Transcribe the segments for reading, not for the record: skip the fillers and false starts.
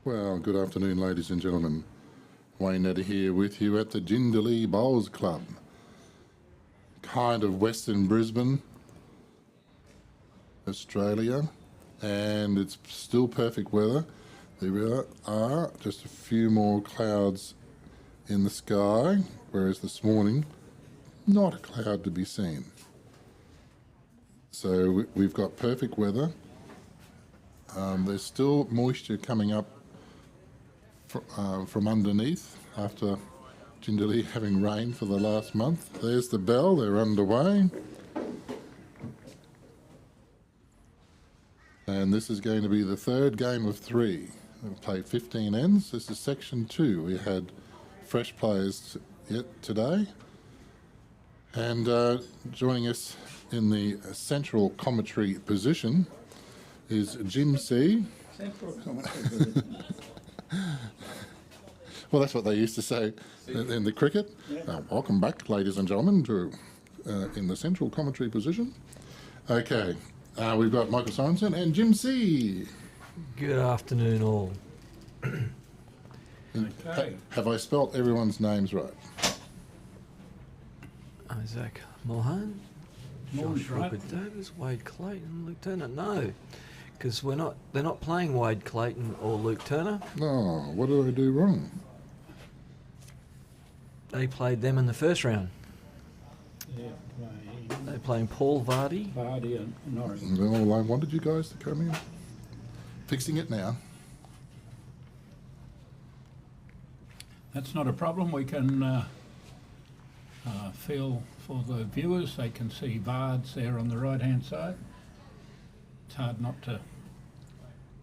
Well, good afternoon, ladies and gentlemen. Wayne Netter here with you at the Jindalee Bowls Club, kind of Western Brisbane, Australia, and it's still perfect weather. There are just a few more clouds in the sky, whereas this morning, not a cloud to be seen. So we've got perfect weather. There's still moisture coming up from underneath after Jindalee having rained for the last month. There's the bell, they're underway. And this is going to be the third game of three. We'll play 15 ends. This is section 2. We had fresh players yet today. And joining us in the central commentary position is Jim C. Central commentary position. Well, that's what they used to say in the cricket. Yeah. Welcome back, ladies and gentlemen, to in the central commentary position. Okay, we've got Michael Sorensen and Jim C. Good afternoon, all. Okay. Have I spelt everyone's names right? Isaac Mulhern, Morning, Josh right? Robert Davis, Wade Clayton, Luke Turner. No, because they're not playing Wade Clayton or Luke Turner. No, what did I do wrong? They played them in the first round. They're playing They're playing Paul Vardy. Vardy and Norrie. Well, I wanted you guys to come in. Fixing it now. That's not a problem. We can feel for the viewers. They can see Vards there on the right-hand side. It's hard not to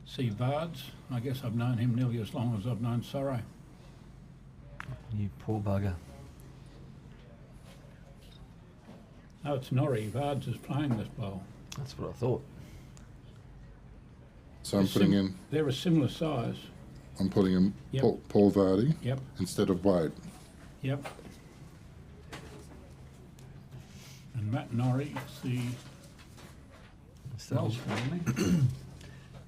see Vards. I guess I've known him nearly as long as I've known Sorrow. You poor bugger. Oh, it's Norrie. Vards is playing this bowl. That's what I thought. So I'm putting in They're a similar size. Yep. Paul Vardy Yep, instead of Wade. yep. And Matt Norrie is the Welsh family.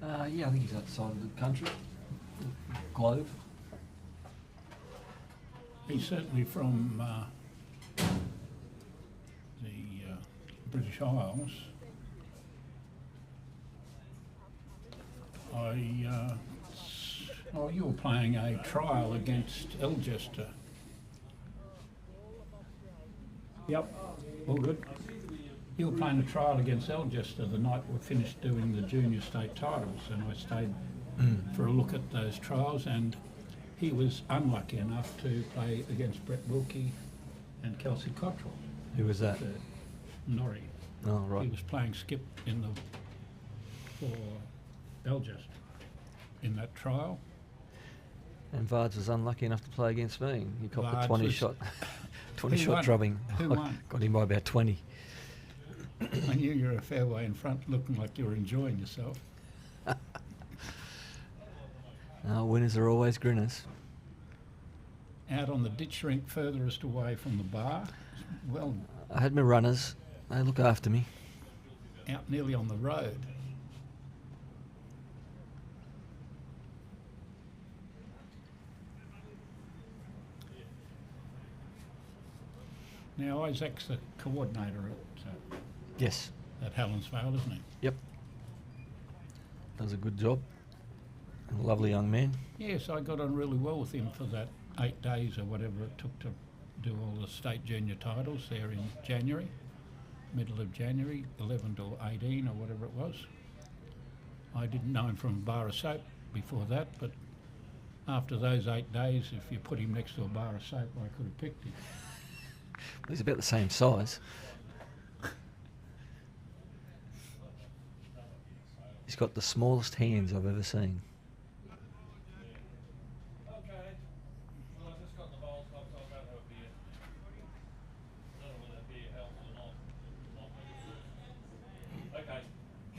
Yeah, I think he's outside of the country. Globe. He's certainly from the British Isles. You were playing a trial against Elgester. Yep, all good. You were playing a trial against Elgester the night we finished doing the junior state titles, and I stayed for a look at those trials, and he was unlucky enough to play against Brett Wilkie and Kelsey Cottrell. Who was that? Norrie. Oh, He right. was playing skip for Belgist in that trial. And Vards was unlucky enough to play against me. He copped Vards a 20 was- shot, Who 20 shot won? drubbing. Who I won? got him by about 20. I knew you were a fair way in front, looking like you were enjoying yourself. Winners are always grinners. Out on the ditch rink furthest away from the bar, well, I had my runners. They look after me. out nearly on the road. Now, Isaac's the coordinator Yes. at Helensvale, isn't he? Yep. Does a good job. And a lovely young man. Yes, I got on really well with him for that 8 days or whatever it took to do all the state junior titles there in January, middle of January, 11 to 18 or whatever it was. I didn't know him from a bar of soap before that, but after those 8 days, if you put him next to a bar of soap, I could have picked him. He's about the same size. He's got the smallest hands I've ever seen.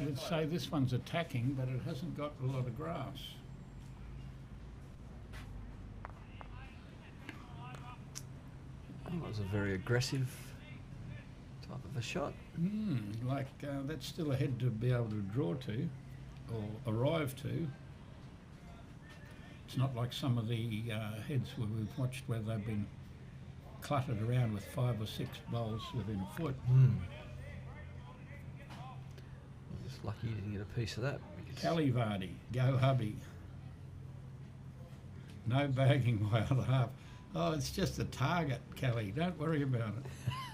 I would say this one's attacking, but it hasn't got a lot of grass. That was a very aggressive type of a shot. That's still ahead to be able to draw to or arrive to. It's not like some of the heads where we've watched where they've been cluttered around with 5 or 6 bowls within a foot. Just lucky you didn't get a piece of that. Kelly Vardy, go hubby. No bagging my other half. Oh, it's just a target, Kelly. Don't worry about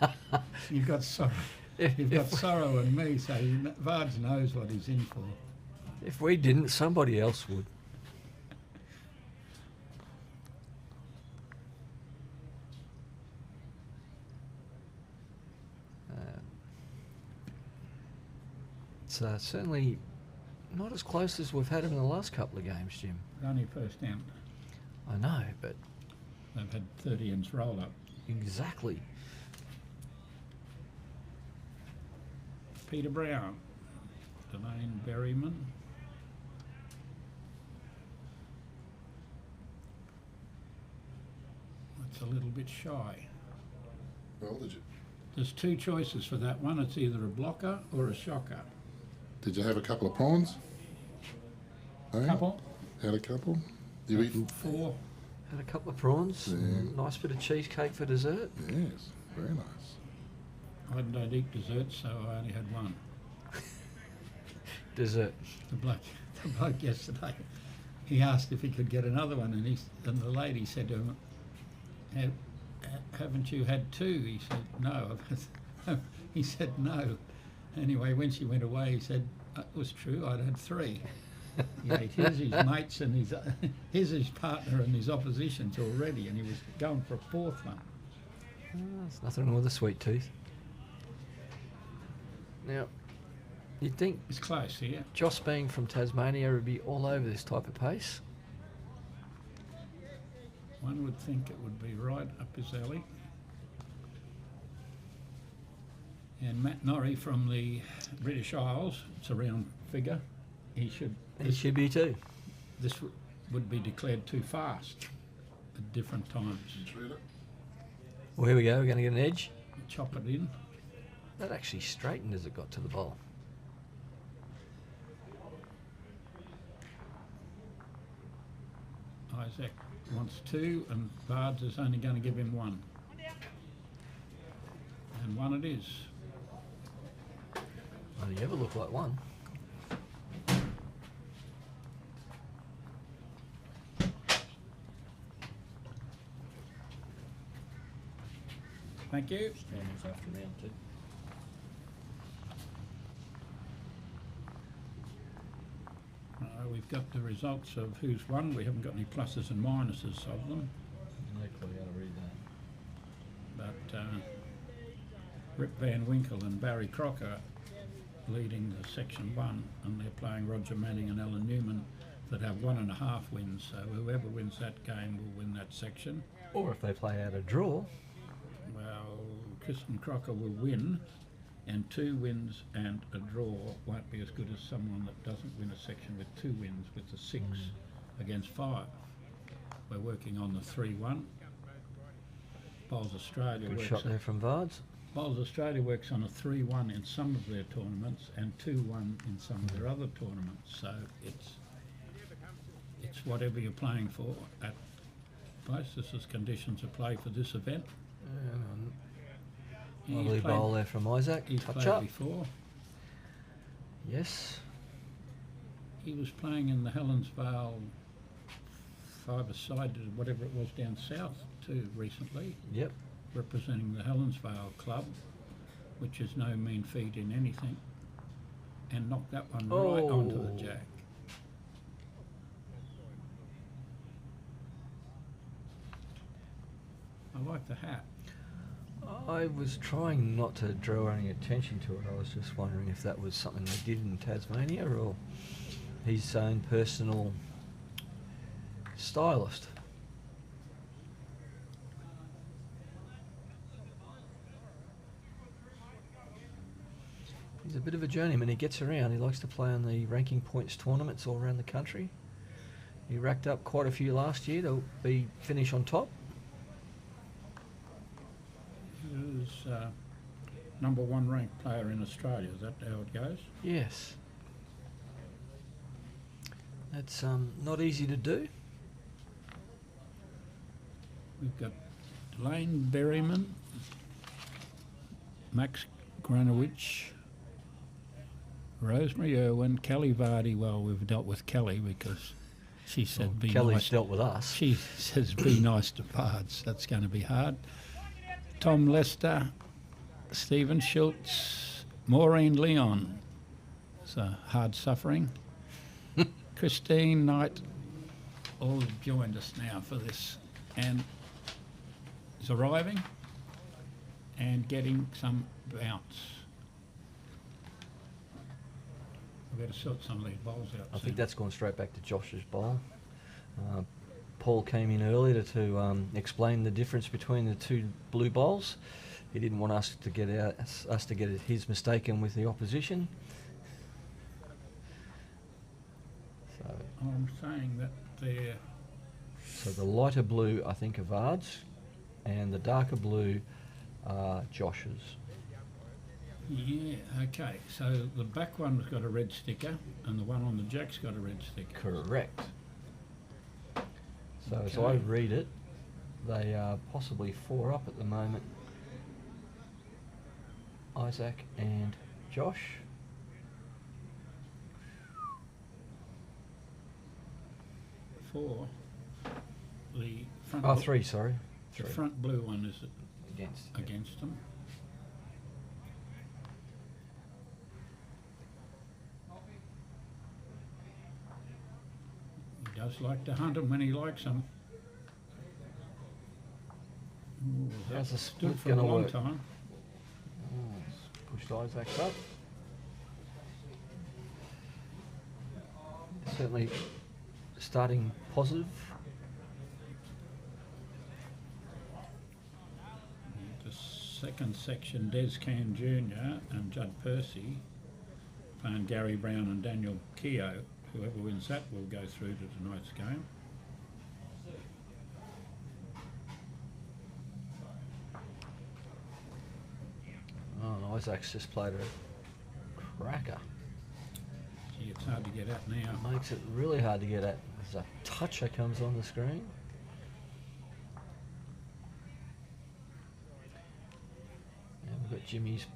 it. You've got sorrow. You've got sorrow and me, so Vards knows what he's in for. If we didn't, somebody else would. It's certainly not as close as we've had in the last couple of games, Jim. Only first down. I know, but They've had 30 ins roll up. exactly. Peter Brown, Delane Berryman. That's a little bit shy. Well, did you? There's 2 choices for that one. It's either a blocker or a shocker. Did you have a couple of prawns? No? Couple, Had a couple? You eaten? 4. Had a couple of prawns. Yeah. Nice bit of cheesecake for dessert. Yes, very nice. I don't eat desserts, so I only had one. Dessert. The bloke yesterday, he asked if he could get another one, and the lady said to him, haven't you had 2? He said, no. He said, no. Anyway, when she went away, he said, it was true, I'd had 3. He ate his mates and his partner and his oppositions already, and he was going for a 4th one. There's nothing wrong with a sweet tooth. Now, you'd think It's close here. Joss being from Tasmania would be all over this type of pace. One would think it would be right up his alley. And Matt Norrie from the British Isles, it's a round figure. He should be too. This would be declared too fast at different times. Treat it. Well, here we go. We're going to get an edge. Chop it in. That actually straightened as it got to the bowl. Isaac wants 2, and Bards is only going to give him 1. And 1 it is. Only ever look like 1. Thank you. After round 2. We've got the results of who's won. We haven't got any pluses and minuses of them. No clue how to read that. But Rip Van Winkle and Barry Crocker leading the Section 1, and they're playing Roger Manning and Alan Newman that have 1.5 wins. So whoever wins that game will win that section. Or if they play out a draw. Well, Kristen Crocker will win, and 2 wins and a draw won't be as good as someone that doesn't win a section with 2 wins with the 6 against 5. We're working on the 3-1. Bowls Australia Good works shot there from Vards. Bowls Australia works on a 3-1 in some of their tournaments and 2-1 in some of their other tournaments. So it's whatever you're playing for at place. This is conditions of play for this event. Lovely bowl there from Isaac. He's Touch played up. before. Yes. He was playing in the Helensvale 5-a-side, whatever it was, down south too recently, Yep. representing the Helensvale club, which is no mean feat in anything, and knocked that one right onto the jack. I like the hat. I was trying not to draw any attention to it. I was just wondering if that was something they did in Tasmania or his own personal stylist. He's a bit of a journeyman. He gets around. He likes to play on the ranking points tournaments all around the country. He racked up quite a few last year to finish on top. He was number 1 ranked player in Australia. Is that how it goes? Yes. That's not easy to do. We've got Lane Berryman, Max Granowich, Rosemary Irwin, Kelly Vardy. Well, we've dealt with Kelly because she said be Kelly's nice. dealt with us. She says be nice to Pards. That's going to be hard. Tom Lester, Stephen Schultz, Maureen Leon. So hard suffering. Christine Knight, all have joined us now for this, and is arriving and getting some bounce. We better sort some of these bowls out. I soon. think that's gone straight back to Josh's bowl. Paul came in earlier to explain the difference between the two blue bowls. He didn't want us to get his mistaken with the opposition. So, I'm saying that they're so the lighter blue, I think, are Vard's, and the darker blue are Josh's. yeah, okay. So the back one's got a red sticker, and the one on the jack's got a red sticker. Correct. So as I Okay. read it, they are possibly 4 up at the moment. Isaac and Josh. Four. The front. Oh, 3, sorry. The 3 front blue one is against. against them. He does like to hunt them when he likes them. Ooh, How's the stood split for a gonna long work? time. Oh, it's pushed Isaac's up. Certainly starting positive. The second section, Des Can Jr. and Judd Percy playing Gary Brown and Daniel Keogh. Whoever wins that will go through to tonight's game. Oh, and Isaac's just played a cracker. Gee, it's hard to get at now. Makes it really hard to get at. There's a toucher comes on the screen. And we've got Jimmy's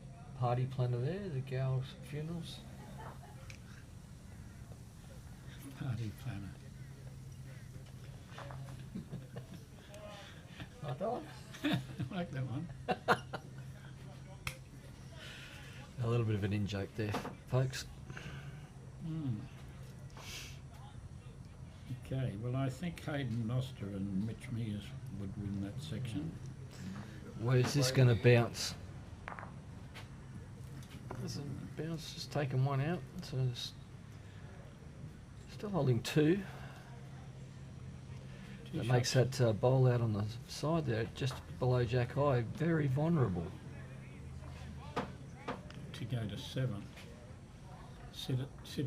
party planner there, the gal's funerals. Party planner. Like that one? I like that one. A little bit of an in-joke there, folks. Mm. Okay, well I think Hayden Noster and Mitch Mears would win that section. Where's this going to bounce? There's a bounce just taking one out, so it's still holding 2. That makes that bowl out on the side there, just below Jack High, very vulnerable. To go to 7. Sit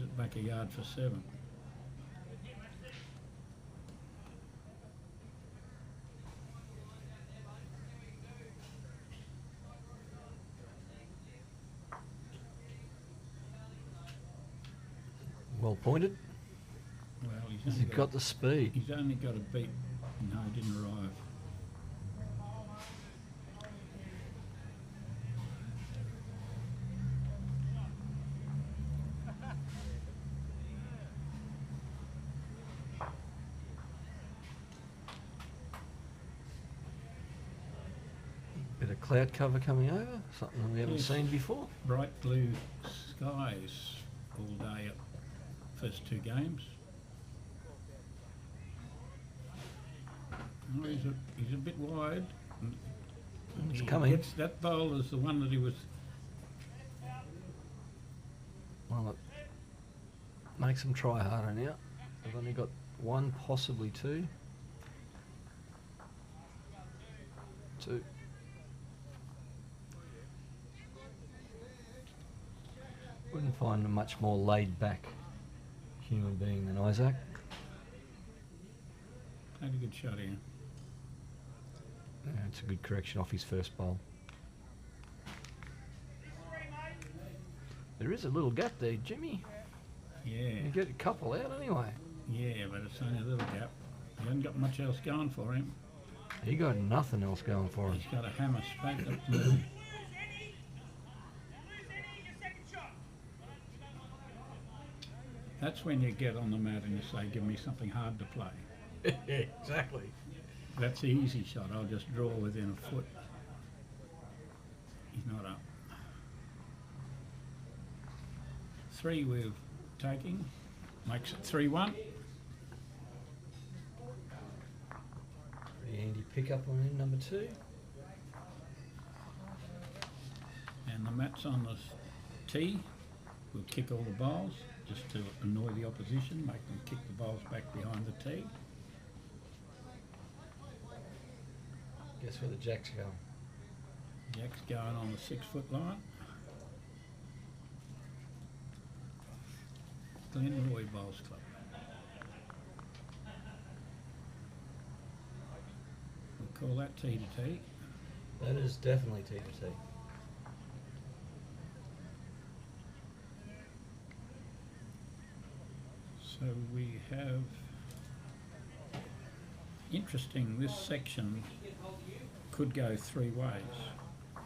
it back a yard for 7. Well pointed. Well, Has he got the speed? He's only got a beat. No, he didn't arrive. Bit of cloud cover coming over, something we haven't Yes. seen before. Bright blue skies all day at first 2 games. Oh, he's a bit wide. It's He coming. gets that bowl is the one that he was. Well, it makes them try harder now. They've only got 1, possibly 2. 2. Wouldn't find a much more laid back human being than Isaac. Had a good shot here. Yeah, it's a good correction off his first bowl. There is a little gap there, Jimmy. Yeah, You get a couple out anyway. yeah, but it's only a little gap. He hasn't got much else going for him. He got nothing else going for him. He's got a hammer straight at the That's when you get on the mat and you say, give me something hard to play. Exactly. That's the easy shot. I'll just draw within a foot. He's not up. 3 we're taking. Makes it 3-1. Pretty handy pickup on in number 2. And the mat's on the tee. We'll kick all the balls just to annoy the opposition, make them kick the balls back behind the tee. Guess where the jack's going? Jack's going on the 6-foot line. Glenroy Bowls Club. We'll call that tee to tee. That is definitely T to T. So we have, interesting, this section could go 3 ways.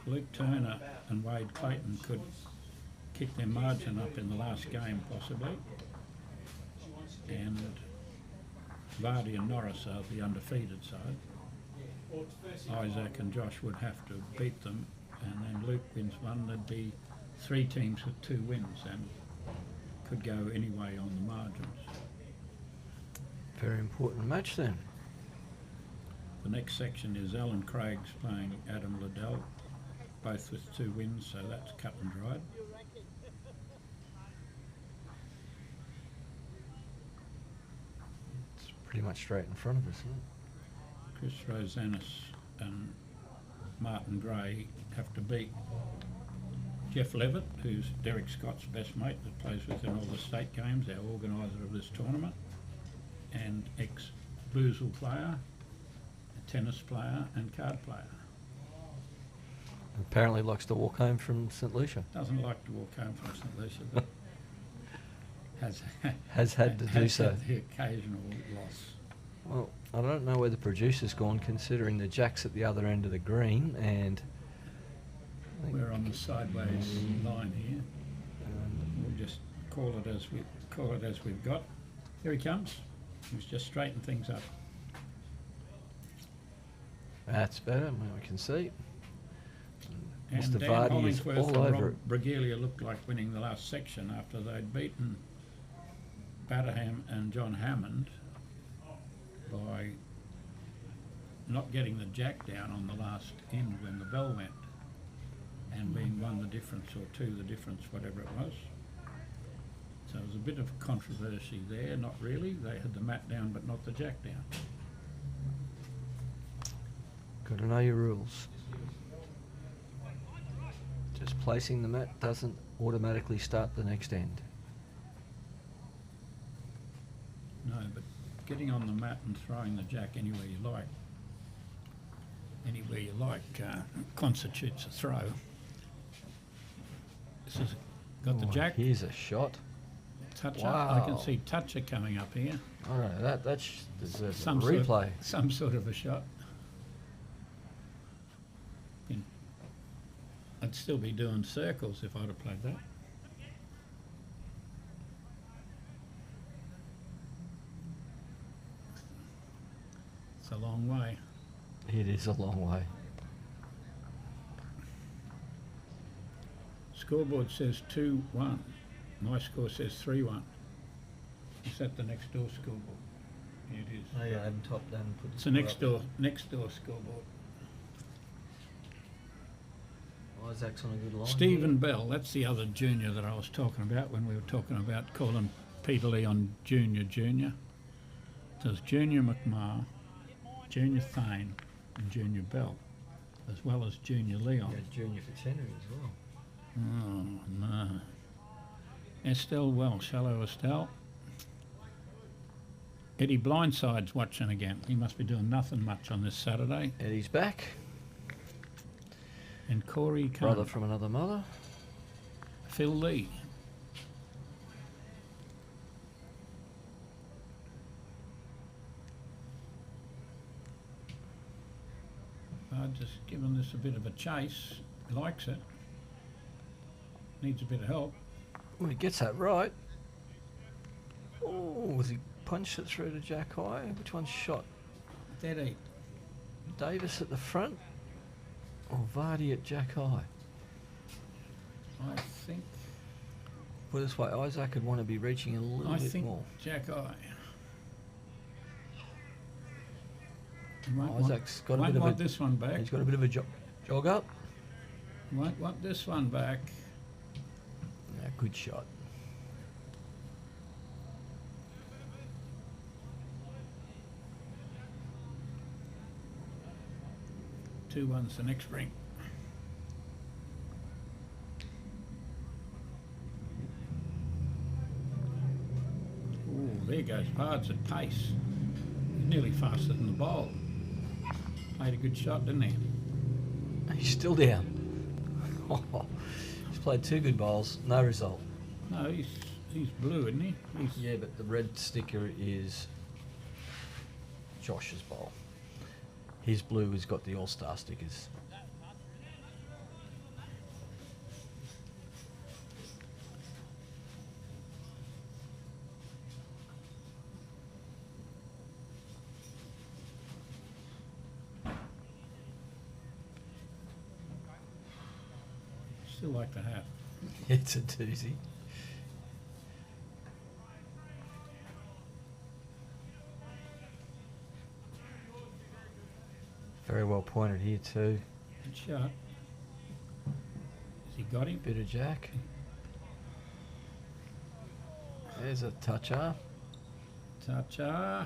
Luke Turner and Wade Clayton could kick their margin up in the last game possibly, and Vardy and Norris are the undefeated side. Isaac and Josh would have to beat them, and then Luke wins one. There'd be 3 teams with 2 wins and could go any way on the margins. Very important match then. The next section is Alan Craig's playing Adam Liddell, both with 2 wins, so that's cut and dried. It's pretty much straight in front of us, isn't it? Chris Rosanis and Martin Gray have to beat Jeff Levitt, who's Derek Scott's best mate that plays with in all the state games, our organiser of this tournament, and ex-Boozle player, a tennis player and card player. Apparently likes to walk home from St Lucia. Doesn't like to walk home from St Lucia, but Has had to do so. Had the occasional loss. Well, I don't know where the producer's gone, considering the jack's at the other end of the green, and I think We're on the sideways line here. We'll just call it as we've got. Here he comes. He's just straightened things up. that's better, well, we can see. And Mr. Dan Vardy is Hollingsworth all and over Rob it. Brigelia looked like winning the last section after they'd beaten Batterham and John Hammond by not getting the jack down on the last end when the bell went, and being 1 the difference or 2 the difference, whatever it was. So there was a bit of controversy there, not really. They had the mat down but not the jack down. Got to know your rules. Just placing the mat doesn't automatically start the next end. No, but getting on the mat and throwing the jack anywhere you like, constitutes a throw. This has got the Oh, jack. Here's a shot. Touch up. I can Wow. see toucher coming up here. All right, that deserves a Some replay. some sort of a shot. I'd still be doing circles if I'd have played that. It's a long way. It is a long way. Scoreboard says 2-1. My score says 3-1. Is that the next door scoreboard? Yeah, it is. Oh yeah, I haven't topped down and put It's the next door scoreboard. Isaac's on a good line. Stephen Bell, that's the other junior that I was talking about when we were talking about calling Peter Lee on junior. There's Junior McMahon, Junior Thane and Junior Bell, as well as Junior Leon. Yeah, junior for tenor as well. Oh, no. Estelle Welsh. Hello, Estelle. Eddie Blindside's watching again. He must be doing nothing much on this Saturday. Eddie's back. And Corey Brother Cohn. from another mother. Phil Lee. just given this a bit of a chase. He likes it. Needs a bit of help. Well, he gets that right. Oh, has he punched it through to Jack High? Which one's shot? Dead eat. Davis at the front or Vardy at Jack High? I think. Put it this way, Isaac would want to be reaching a little I bit think more. Jack Eye. Isaac's got a Won't bit of want a. this one back. He's got a bit of a jog up. Won't want this one back. Yeah, good shot. Two ones the next ring. Oh, there goes Pards at pace. He's nearly faster than the bowl. Played a good shot, didn't he? He's still down. He's played 2 good bowls, no result. No, he's blue, isn't he? Yeah, but the red sticker is Josh's bowl. His blue has got the All-Star stickers. Still like the hat. It's a doozy. Very well pointed here too. Good shot. Has he got him? Bit of Jack. There's a toucher. Toucher.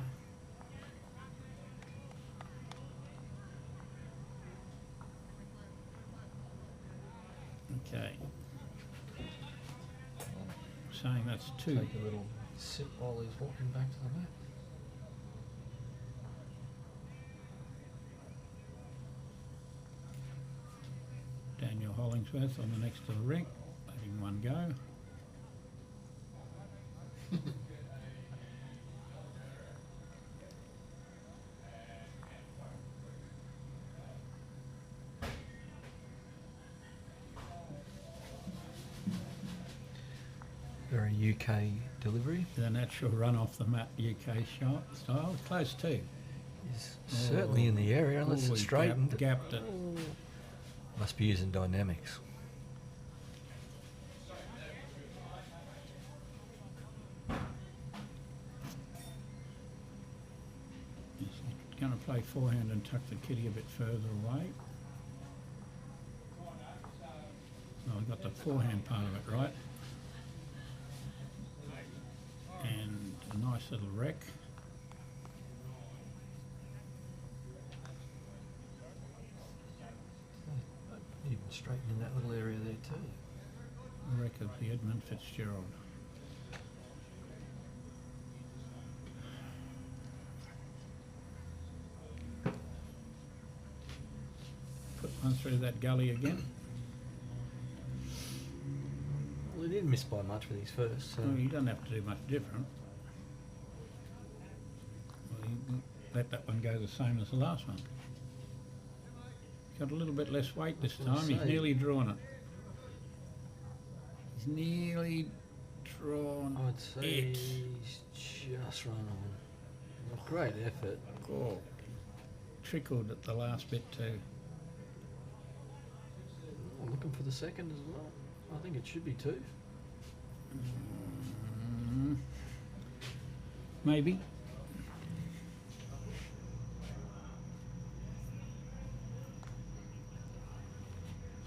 Okay. Saying that's 2. Take a little sip while he's walking back to the mat. Daniel Hollingsworth on the next to the ring, letting one go. Very UK delivery. The natural run off the mat UK shot style. Close too. He's certainly in the area unless Oh, it's he straightened. gapped it. Must be using dynamics. He's going to play forehand and tuck the kitty a bit further away. Well, I got the forehand part of it right. And a nice little wreck. Even straightening that little area there too. Wreck of the Edmund Fitzgerald. Put one through that gully again. Well, he didn't miss by much with his first. So. Well, you don't have to do much different. Well, you can let that one go the same as the last one. Got a little bit less weight this That's what I time. He's say. nearly drawn it. He's nearly drawn I would say it. he's just run on. Great effort. Oh, trickled at the last bit too. Oh, looking for the second as well. I think it should be 2. Maybe.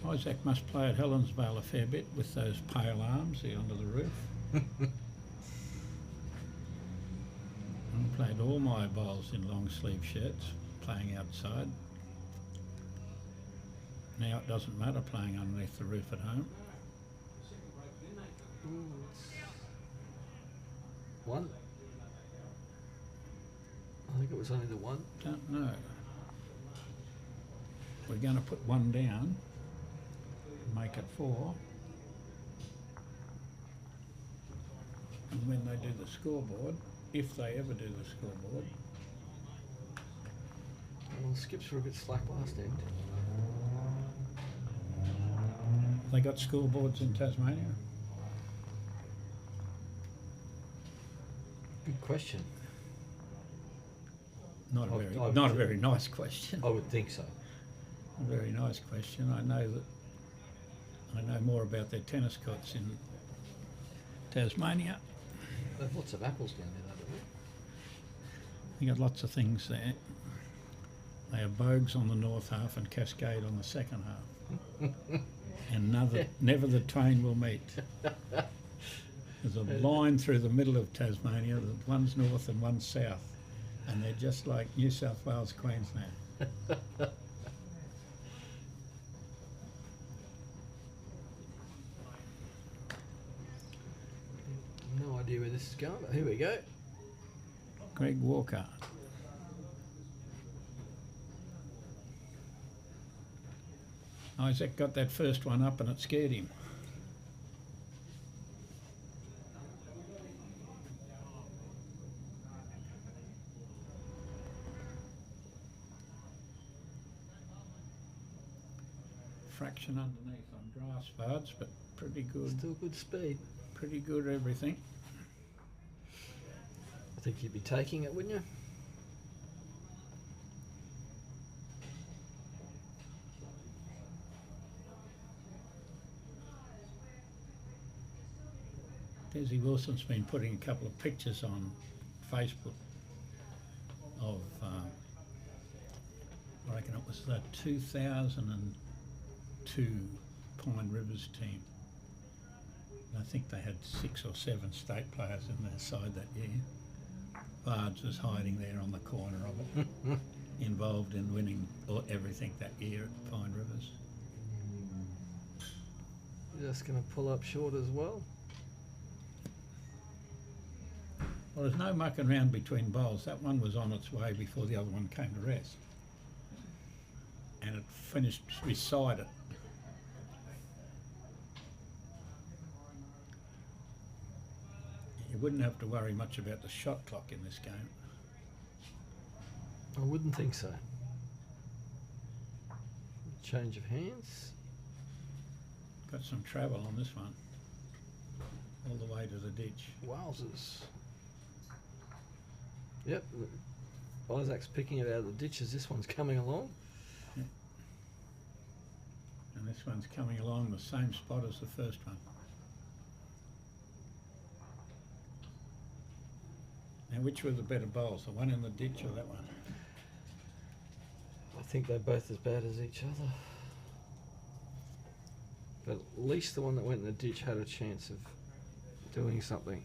Isaac must play at Helensvale a fair bit with those pale arms there under the roof. I played all my bowls in long sleeve shirts, playing outside. Now it doesn't matter playing underneath the roof at home. 1. I think it was only the 1. Don't know. We're going to put one down, make it 4. And when they do the scoreboard, if they ever do the scoreboard, Well, the skips were a bit slack last end. They got scoreboards in Tasmania? Good question. Not a I- very, I would not a say- very nice question. I would think so. A very nice question. I know more about their tennis courts in Tasmania. They have lots of apples down there, though, don't They got lots of things there. They have Bogues on the north half and Cascade on the second half. And never the twain will meet. There's a line through the middle of Tasmania, one's north and one's south, and they're just like New South Wales, Queensland. No idea where this is going, but here we go. Greg Walker. Isaac got that first one up and it scared him. Fraction underneath on grass bards, but pretty good. Still good speed. Pretty good everything. I think you'd be taking it, wouldn't you? Desi Wilson's been putting a couple of pictures on Facebook of, I reckon it was the 2002 Pine Rivers team. I think they had 6 or 7 state players in their side that year. Bards was hiding there on the corner of it, involved in winning everything that year at Pine Rivers. Just going to pull up short as well. Well, there's no mucking around between bowls. That one was on its way before the other one came to rest. And it finished beside it. You wouldn't have to worry much about the shot clock in this game. I wouldn't think so. Change of hands. Got some travel on this one. All the way to the ditch. Wowzers. Yep. Isaac's picking it out of the ditch as this one's coming along. And this one's coming along the same spot as the first one. Now, which were the better bowls, the one in the ditch or that one? I think they're both as bad as each other. But at least the one that went in the ditch had a chance of doing something.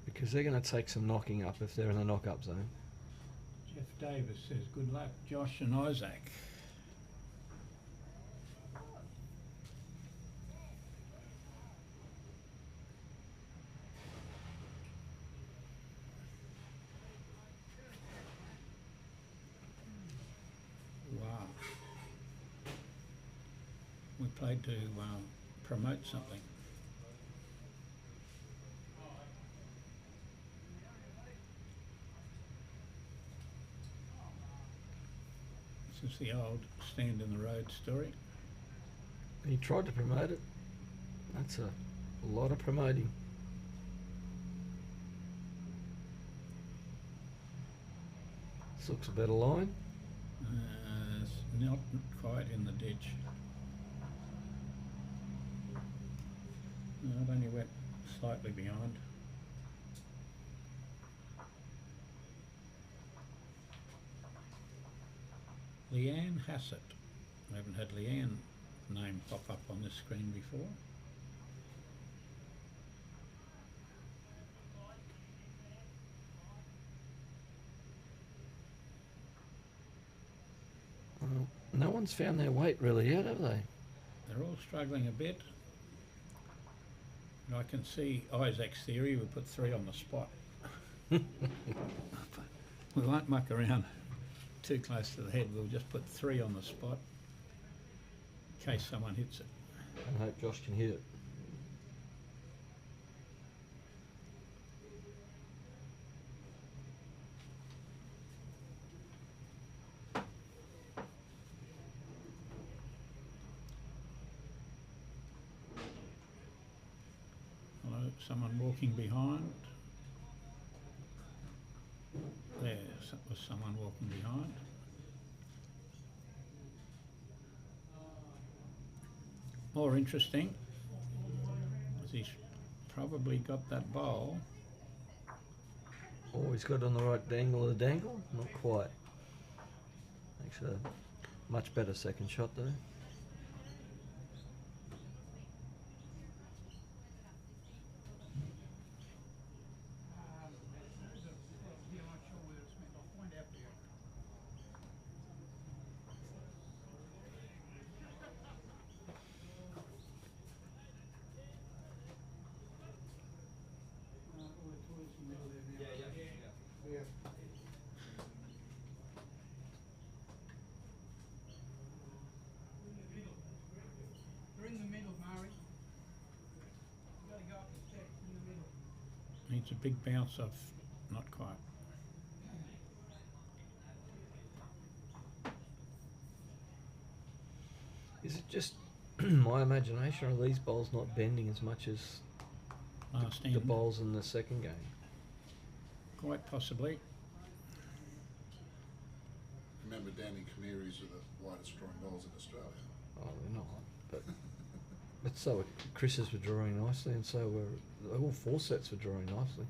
Because they're going to take some knocking up if they're in the knock-up zone. Jeff Davis says, good luck, Josh and Isaac. Wow. We played to promote something. This is the old stand in the road story. He tried to promote it. That's a lot of promoting. This looks a better line. It's not quite in the ditch. No, it only went slightly behind. Leanne Hassett. I haven't had Leanne's name pop up on this screen before. No one's found their weight really yet, have they? They're all struggling a bit. And I can see Isaac's theory, we put 3 on the spot. We won't muck around too close to the head, we'll just put 3 on the spot in case someone hits it. I hope Josh can hit it. someone walking behind. There was someone walking behind. More interesting, is he's probably got that bowl. Oh, he's got it on the right angle of the dangle? Not quite. Makes a much better second shot though. Bring the middle, Murray. You gotta go up the steps in the middle. Needs a big bounce off, not quite. Is it just my imagination, or are these bowls not bending as much as Last the end, bowls in the second game? quite possibly. Remember, Danny Canaries are the widest drawing bowls in Australia. Oh, they're not. But so were Chris's were drawing nicely, and so were all four sets were drawing nicely.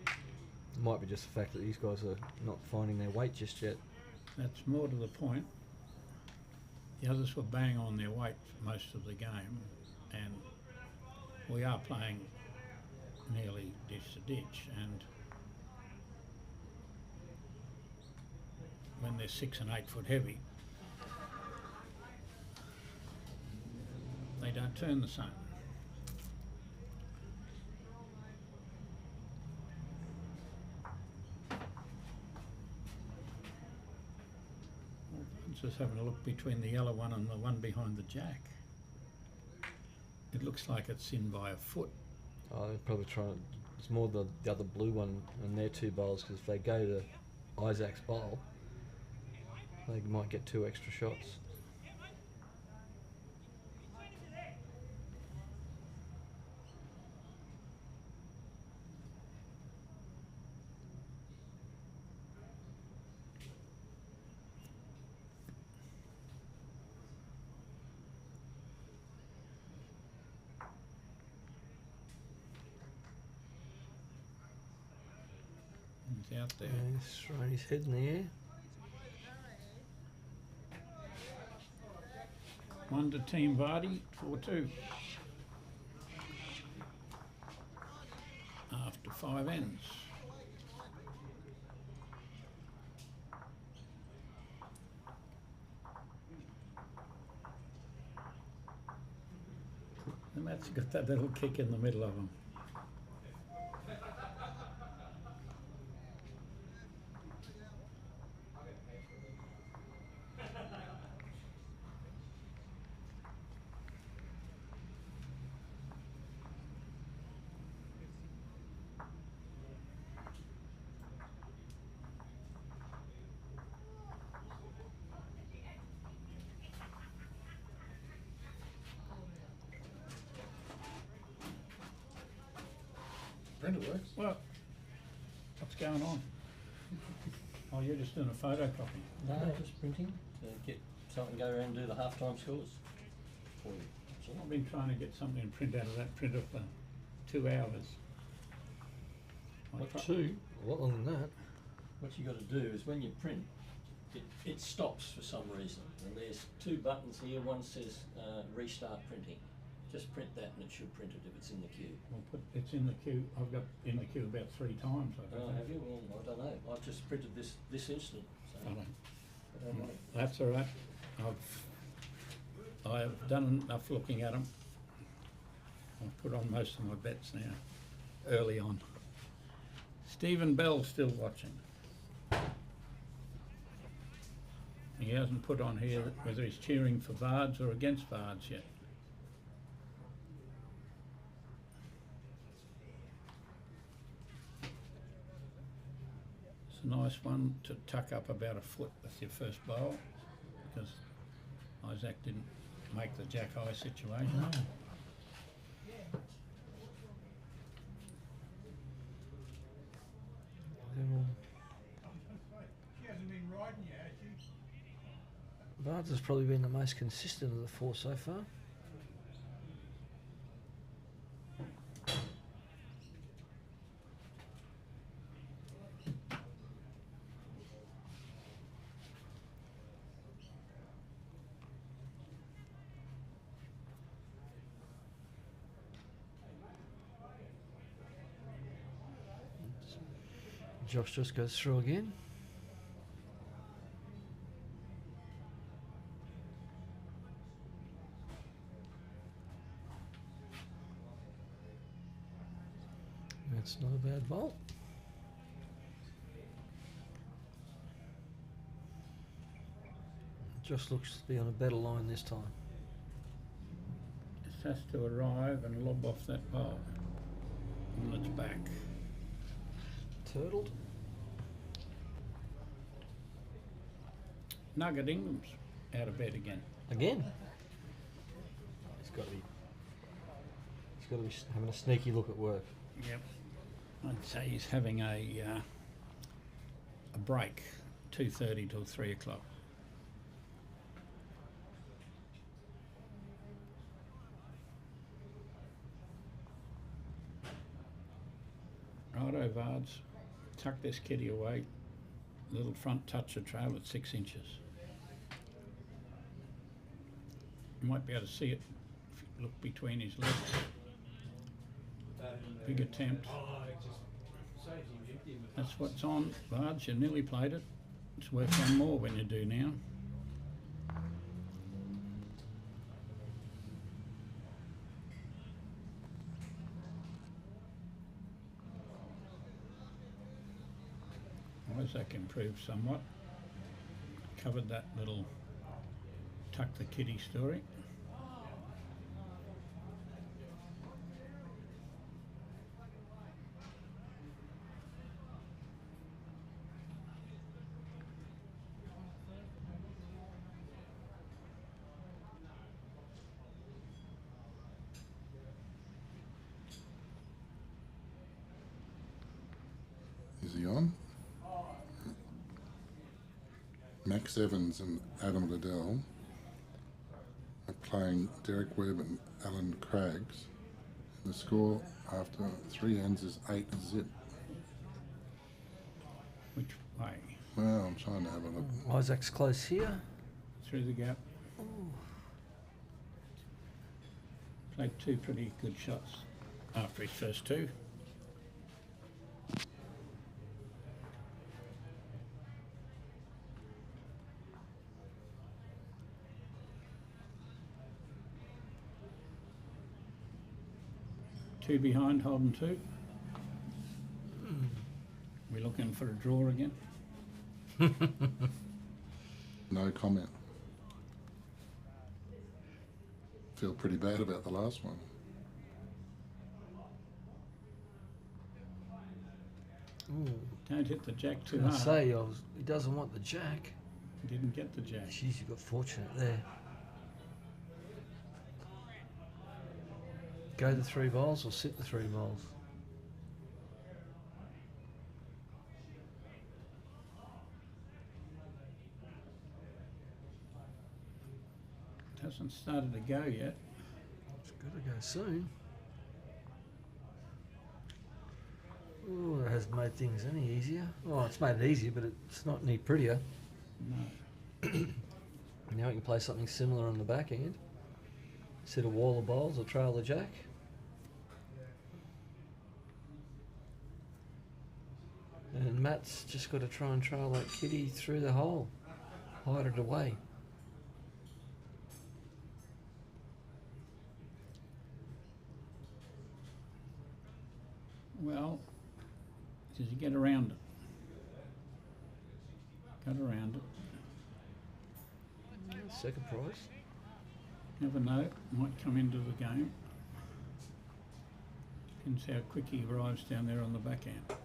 It might be just the fact that these guys are not finding their weight just yet. That's more to the point. The others were bang on their weight for most of the game, and we are playing nearly ditch to ditch, and when they're 6 and 8 foot heavy, they don't turn the same. Just having a look between the yellow one and the one behind the jack. It looks like it's in by a foot. Oh, they're probably trying. It's more the other blue one and their two bowls, because if they go to Isaac's bowl, they might get 2 extra shots. He's out there. Yeah, he's throwing his head in the air. 1 to Team Vardy, 4-2. After 5 ends. The Matt's got that little kick in the middle of him. Printer works. Well, what's going on? Oh, you're just doing a photocopy. No, just printing to get something, go around and do the half-time scores for you. That's all. I've been trying to get something to print out of that printer for 2 hours. I What try- two? A lot longer than that. What you got to do is when you print, it stops for some reason, and there's 2 buttons here. One says restart printing. Just print that, and it should print it if it's in the queue. It's in the queue. I've got in the queue about 3 times. I Oh, think. have you? Well, I don't know. I've just printed this instant. So I don't- I don't know. That's all right. I've done enough looking at them. I've put on most of my bets now, early on. Stephen Bell's still watching. He hasn't put on here whether he's cheering for Vards or against Vards yet. It's a nice one to tuck up about a foot with your first bowl, because Isaac didn't make the jack high situation. Barnes has probably been the most consistent of the four so far. Josh just goes through again. That's not a bad bolt. Josh looks to be on a better line this time. Just has to arrive and lob off that bowl on its back. Turtled. Nugget Ingram's out of bed again. Again. He's got to be. He's got to be having a sneaky look at work. Yep. I'd say he's having a break, 2:30 till 3 o'clock. Righto, Vards. Tuck this kitty away. Little front touch of trail at 6 inches. You might be able to see it if you look between his legs. Big attempt. That's what's on, Vards. You nearly played it. It's worth one more when you do now. Isaac improved somewhat. Covered that little tuck the kitty story. Is he on? Max Evans and Adam Liddell are playing Derek Webb and Alan Craggs. The score after 3 ends is 8-0. Which way? Well, I'm trying to have a look. Isaac's close here. Through the gap. Played 2 pretty good shots after his first 2. Two behind, holding 2. We're looking for a draw again. No comment. Feel pretty bad about the last one. Ooh. Don't hit the jack too I hard. say, he doesn't want the jack. Didn't get the jack. Jeez, you got fortunate there. Go the 3 bowls or sit the 3 bowls? It hasn't started to go yet. It's got to go soon. Ooh, that hasn't made things any easier. Well, it's made it easier, but it's not any prettier. No. Now we can play something similar on the back end. Set a wall of bowls or trail the jack. And Matt's just got to try and trail that kitty through the hole. Hide it away. Well, does he get around it? Got around it. Second prize. Never know. Might come into the game. Depends how quick he arrives down there on the back end.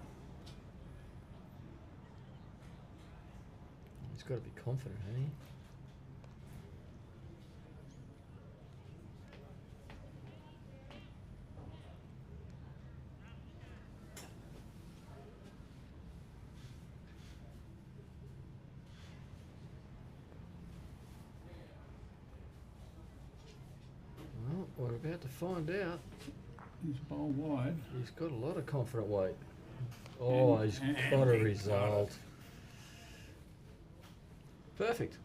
He's got to be confident, hasn't he? about to find out. He's bowled wide. He's got a lot of confident weight. Oh, he's And got a he got result. it. Perfect.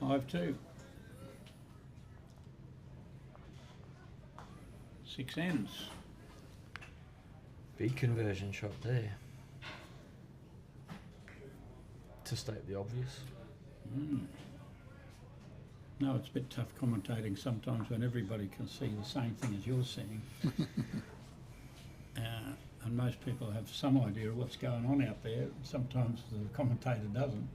5-2. 6 ends. Big conversion shot there. To state the obvious. No, it's a bit tough commentating sometimes when everybody can see the same thing as you're seeing. And most people have some idea of what's going on out there. Sometimes the commentator doesn't.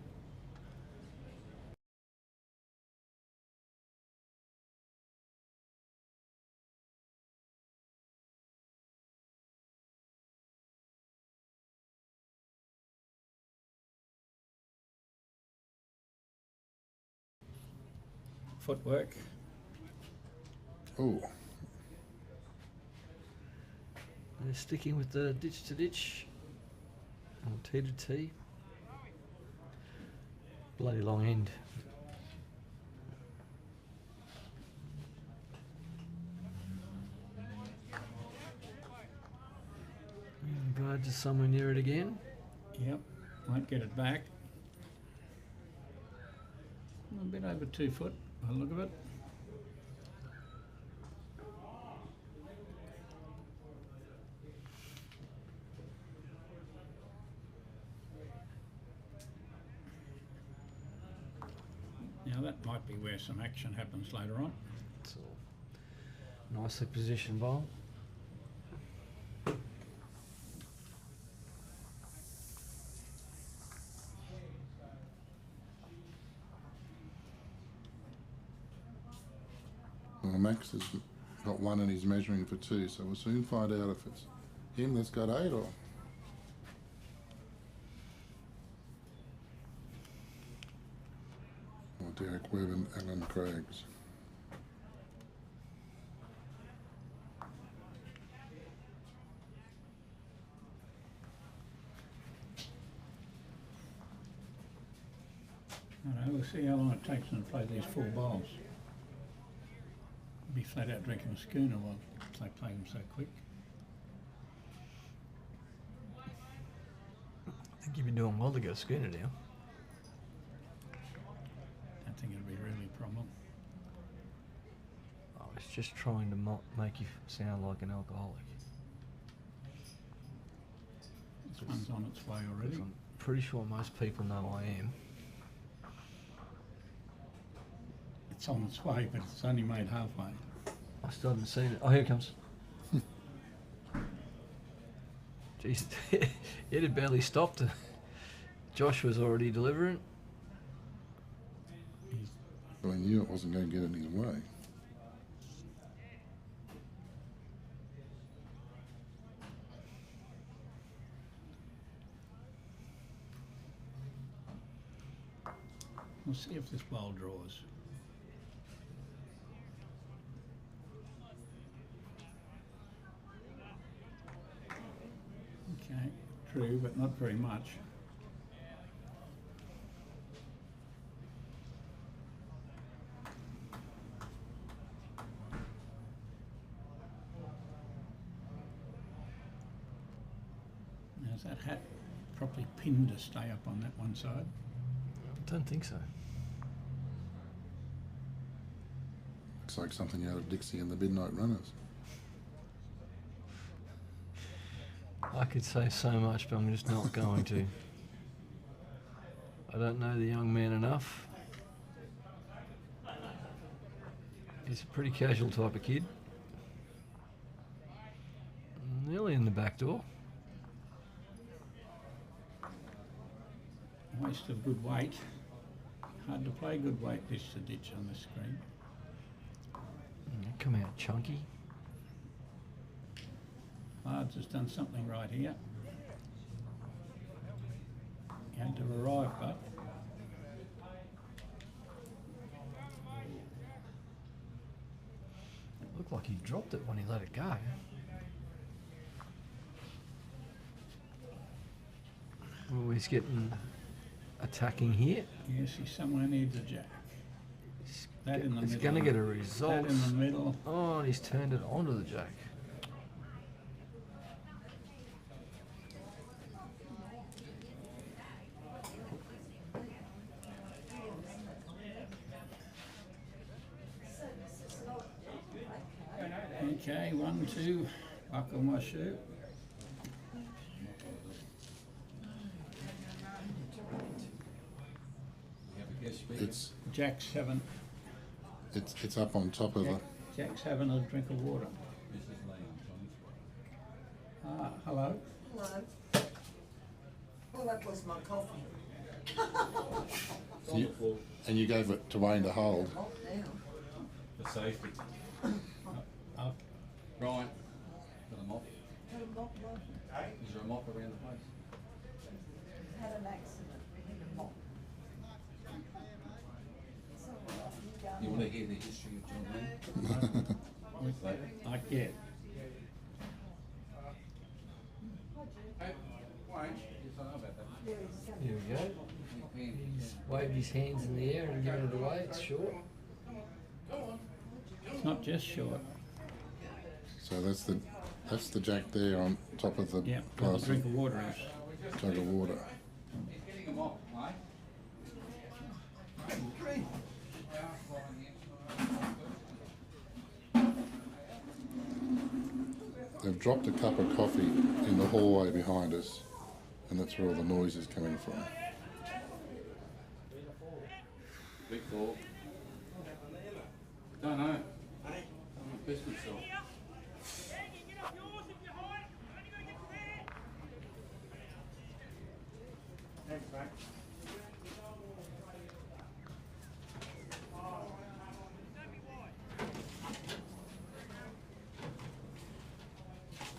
Footwork. Oh, They're sticking with the ditch to ditch. Or tee to tee. Bloody long end. Bird just somewhere near it again. Yep, won't get it back. A bit over 2 foot by the look of it. Now that might be where some action happens later on. So, nicely positioned ball. well, Max has got 1 and he's measuring for 2, so we'll soon find out if it's him that's got 8 or Derek Webb and Alan Craigs. I know, we'll see how long it takes them to play these 4 bowls. Be flat out drinking a schooner while they play them so quick. I think you've been doing well to get a schooner now. Don't think it'll be really a problem. Oh, it's just trying to make you sound like an alcoholic. This one's on its way already. I'm pretty sure most people know I am. It's on its way, but it's only made halfway. I still haven't seen it. Oh, here it comes. Jeez, it had barely stopped. Josh was already delivering. So he knew it wasn't going to get in his way. We'll see if this bowl draws. Okay, true, but not very much. Now, is that hat properly pinned to stay up on that one side? I don't think so. Looks like something out of Dixie and the Midnight Runners. I could say so much, but I'm just not going to. I don't know the young man enough. He's a pretty casual type of kid. Nearly in the back door. Waste of good weight. Hard to play good weight ditch to ditch on the screen. Come out chunky. Lards has done something right here. He had to arrive, but Looked like he dropped it when he let it go. Oh, he's getting attacking here. yes, he somewhere needs a jack. That in the He's middle. going to get a result. That in the middle. Oh, and he's turned it onto the jack. Okay, 1, 2, buckle my shoe. It's Jack's having, it's up on top of the. Jack's having a drink of water. Ah, hello. Hello. Well, that was my coffee. And you gave it to Wayne to hold. Not now. For safety. I'll, Ryan, got a mop. Had a mop, Mum. Is there a mop around the place? Had an accident. We need a mop. It's all right. You want to hear the history of John Wayne? I get. Hey, Wayne, yes, I know about that. Yeah, he's coming. Here we go. He's waved his hands in the air and given it away. It's short. It's not just short. So that's the jack there on top of the Yeah, where the glass drink of water is. jug of water. He's getting a mop, mate. They've dropped a cup of coffee in the hallway behind us, and that's where all the noise is coming from. Big ball. Don't know. I'm gonna piss myself.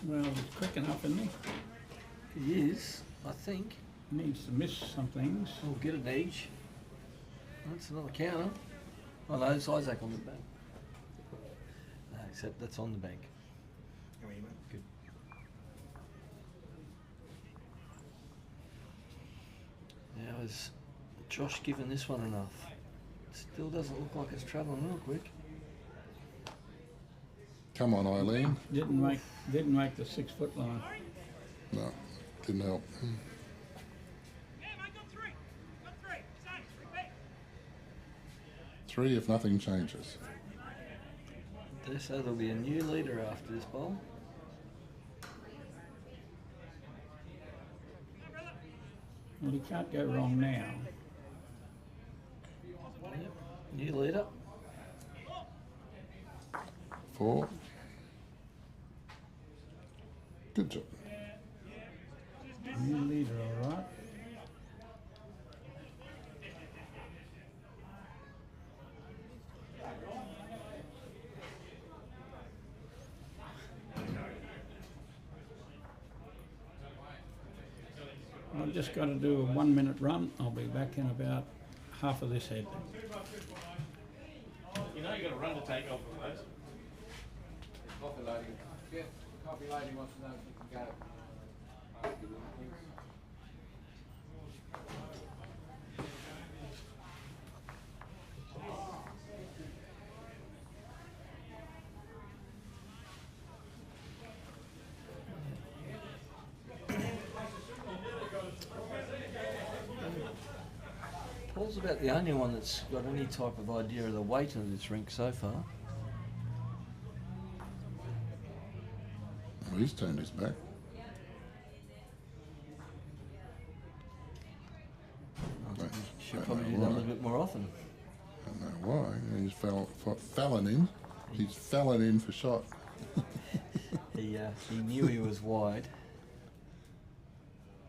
Well, he's quick enough, isn't he? He is, I think. Needs to miss some things. We'll get an each. That's another counter. Oh no, it's Isaac on the bank. No, except that's on the bank. Good. Now is Josh giving this one enough? Still doesn't look like it's travelling real quick. Come on, Eileen. Didn't make the 6 foot line. No, didn't help. Three if nothing changes. They say there'll be a new leader after this bowl. Well, he can't go wrong now. Yep. New leader. 4. Good job. New leader, all right. I've just got to do a 1 minute run. I'll be back in about half of this head. You know you got a run to take off of those. Coffee lady. Yeah, coffee lady wants to know if you can go. Paul's about the only one that's got any type of idea of the weight of this rink so far. Well, he's turned his back. Don't- Should don't probably know do that a why. little bit more often. Don't know why. He's fallen in. He's fallen in for shot. He knew he was wide.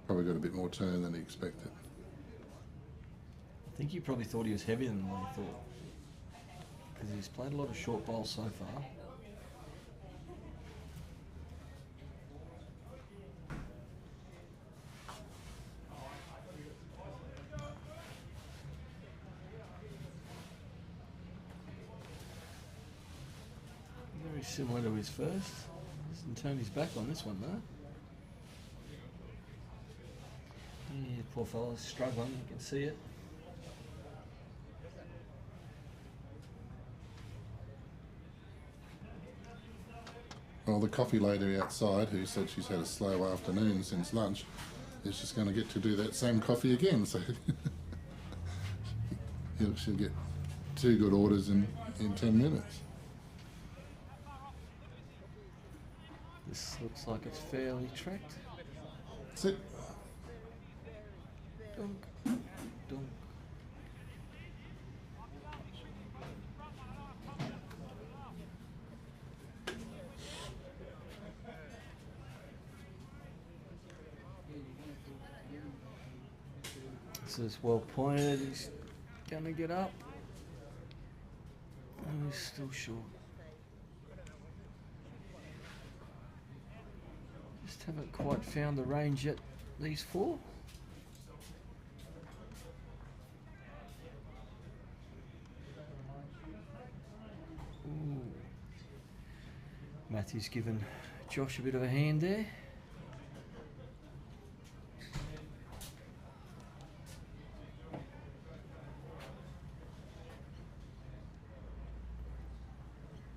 Probably got a bit more turn than he expected. I think he probably thought he was heavier than what he thought. Because he's played a lot of short bowls so far. Very similar to his first. Hasn't turned his back on this one though. Yeah, poor fellow's struggling, you can see it. Well, the coffee lady outside, who said she's had a slow afternoon since lunch, is just going to get to do that same coffee again. So she'll get 2 good orders in 10 minutes. This looks like it's fairly tracked. That's it. Dunk, dunk. This is well pointed. He's gonna get up. Oh, he's still short. Just haven't quite found the range yet, these 4. Ooh. Matthew's given Josh a bit of a hand there.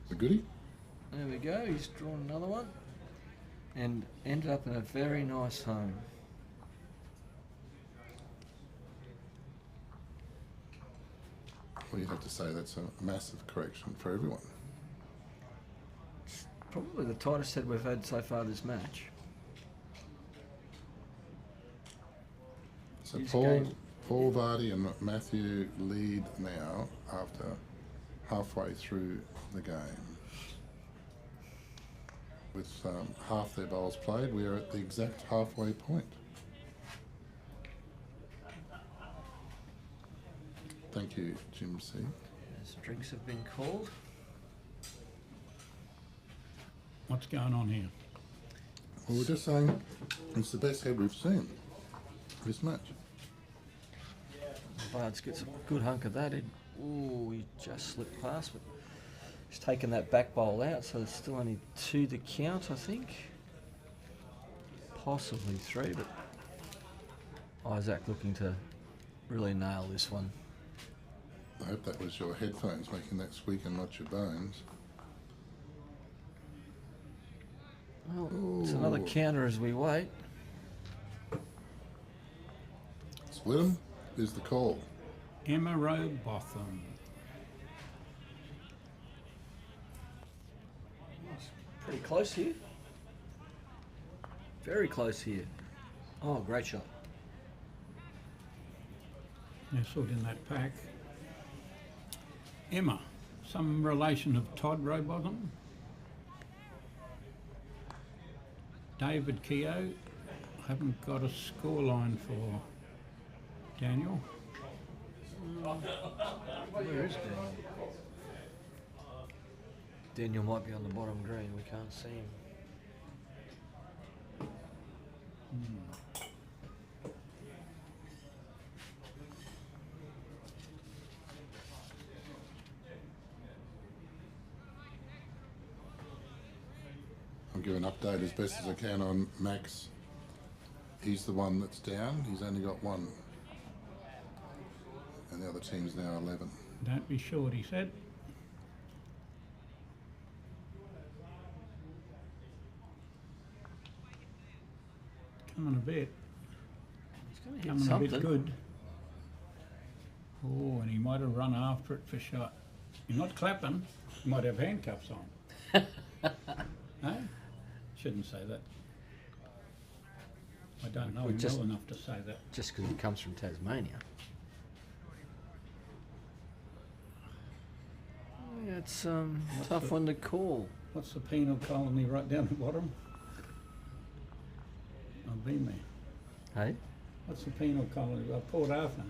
A goodie. There we go, he's drawn another one and ended up in a very nice home. Well, you'd have to say that's a massive correction for everyone. Probably the tightest head we've had so far this match. So He's Paul game. Vardy and Matthew lead now after halfway through the game. With half their bowls played, we are at the exact halfway point. Thank you, Jim C. As drinks have been called. What's going on here? Well, we're just saying it's the best head we've seen this match. Bards gets a good hunk of that. Ooh, he just slipped past, but he's taken that back bowl out, so there's still only 2 to count, I think. Possibly 3, but Isaac looking to really nail this one. I hope that was your headphones making that squeak and not your bones. Well, it's another Ooh. counter as we wait. Split 'em is the call. Emma Botham. Pretty close here. Very close here. Oh, great shot. Nestled in that pack. Emma, some relation of Todd Rowbottom. David Keogh, haven't got a scoreline for Daniel. Where is Daniel? Daniel might be on the bottom green. We can't see him. I'll give an update as best as I can on Max. He's the one that's down. He's only got 1. And the other team's now 11. Don't be short, he said. Coming a bit. He's going to hit Coming something. a bit good. Oh, and he might have run after it for shot. You're not clapping. You might have handcuffs on. No? Shouldn't say that. I don't know We him just- well enough to say that. Just because he comes from Tasmania. Yeah, it's tough the- one to call. What's the penal colony right down the bottom? I've been there. Hey? What's the penal colony? Port Arthur.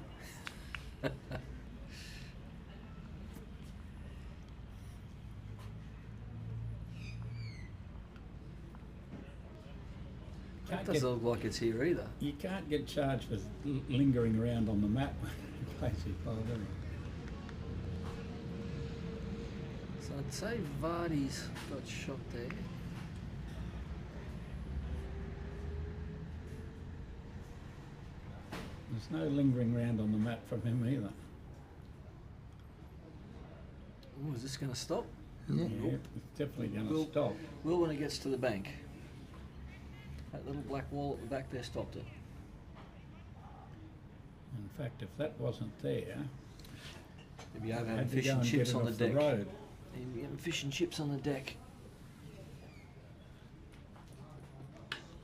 That Can't doesn't get, look like it's here either. you can't get charged with lingering around on the map when you place his ball, do you? So I'd say Vardy's got shot there. There's no lingering around on the map from him either. Oh, is this going to stop? Yeah, it's definitely going Will- to stop. Will, when it gets to the bank, that little black wall at the back there stopped it. In fact, if that wasn't there, You'd be over I'd having have to fish go and and get chips it on the off the deck. road. You'd be having fish and chips on the deck.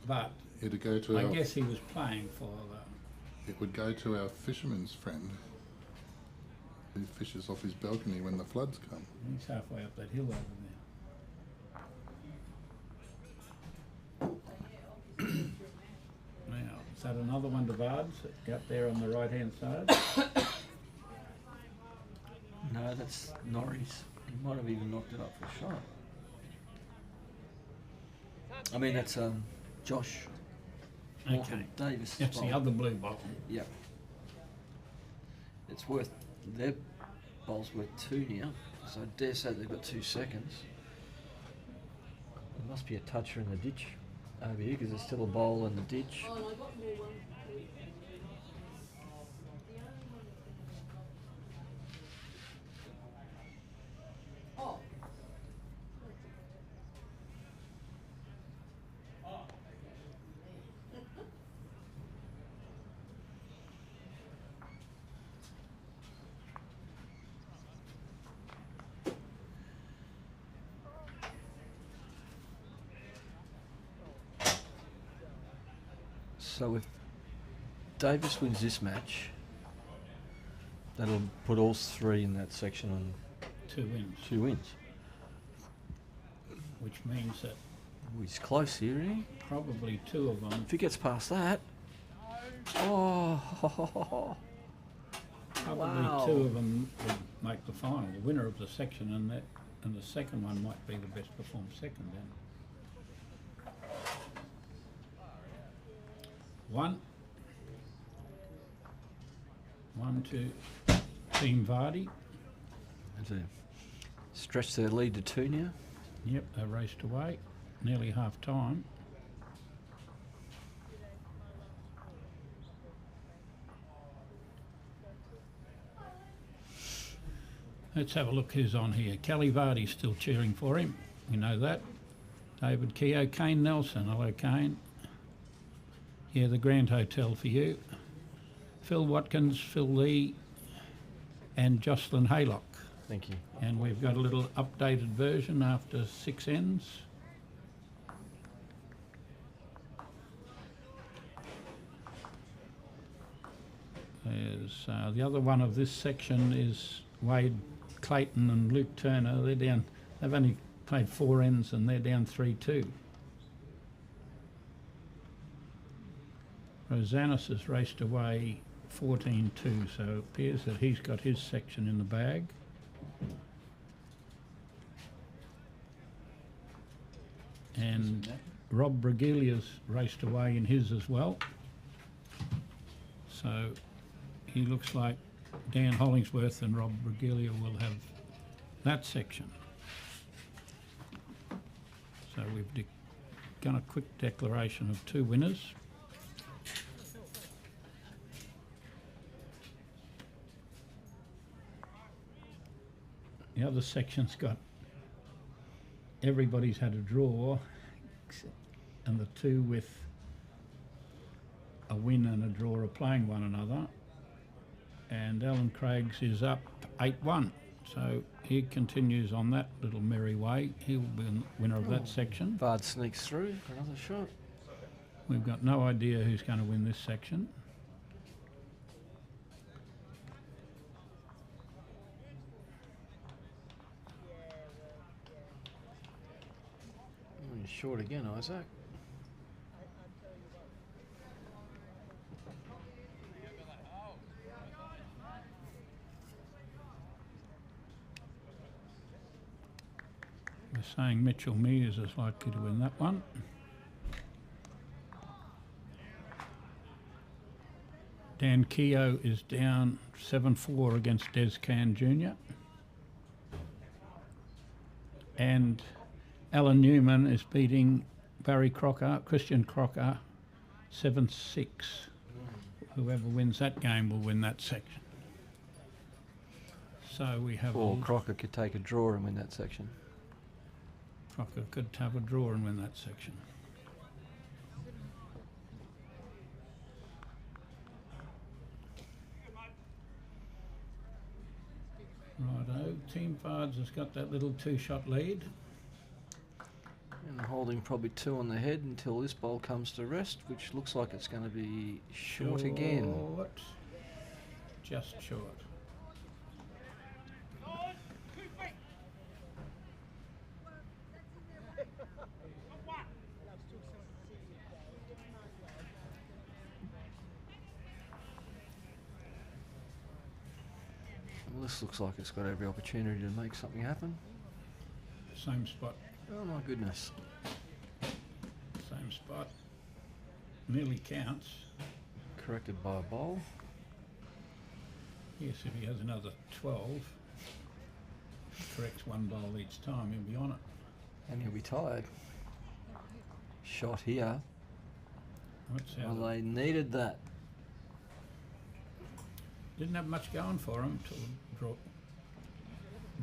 But It'd go to I our, guess he was playing for it would go to our fisherman's friend who fishes off his balcony when the floods come. he's halfway up that hill over there. Now, is that another one to Vards out there on the right hand side? No, that's Norris. He might have even knocked it up for a shot. I mean, that's Josh. Okay. Davis. That's the other blue bottle. Yep. It's worth, their bowl's worth 2 now, so I dare say they've got 2 seconds. There must be a toucher in the ditch over here because there's still a bowl in the ditch. So if Davis wins this match, that'll put all 3 in that section on 2 wins, 2 wins. which means that Oh, he's close here, isn't he? probably 2 of them, If he gets past that, oh, probably wow. 2 of them would make the final. The winner of the section and the second one might be the best performed second then. 1, 2, Team Vardy. There's a stretch their lead to 2 now. Yep, they raced away, nearly half time. Let's have a look who's on here. Kelly Vardy's still cheering for him. We know that. David Keogh, Kane Nelson. Hello, Kane. Yeah, the Grand Hotel for you. Phil Watkins, Phil Lee, and Jocelyn Haylock. Thank you. And we've got a little updated version after 6 ends. There's the other one of this section is Wade Clayton and Luke Turner. They're down. They've only played 4 ends and they're down 3-2. Rosanis has raced away 14-2, so it appears that he's got his section in the bag. And Rob Bragilia's raced away in his as well. So he looks like Dan Hollingsworth and Rob Bragilia will have that section. So we've done a quick declaration of 2 winners. The other section's got everybody's had a draw, and the 2 with a win and a draw are playing one another. And Alan Craig's is up 8-1, so he continues on that little merry way. He will be the winner of that section. Bard sneaks through for another shot. We've got no idea who's going to win this section. Oh, you're short again, Isaac. We're saying Mitchell Mears is likely to win that one. Dan Keogh is down 7-4 against Des Can Jr. And Alan Newman is beating Barry Crocker, Christian Crocker, 7-6. Whoever wins that game will win that section. So we have Or Crocker could take a draw and win that section. Crocker could have a draw and win that section. Righto, Team Fards has got that little 2-shot lead. And holding probably 2 on the head until this bowl comes to rest, which looks like it's going to be short again. Just short. Well, this looks like it's got every opportunity to make something happen. Same spot. Oh my goodness. Same spot. Nearly counts. Corrected by a bowl. Yes, if he has another 12, corrects one bowl each time, he'll be on it. And he'll be tired. Shot here. That's how Well, they needed that. didn't have much going for him to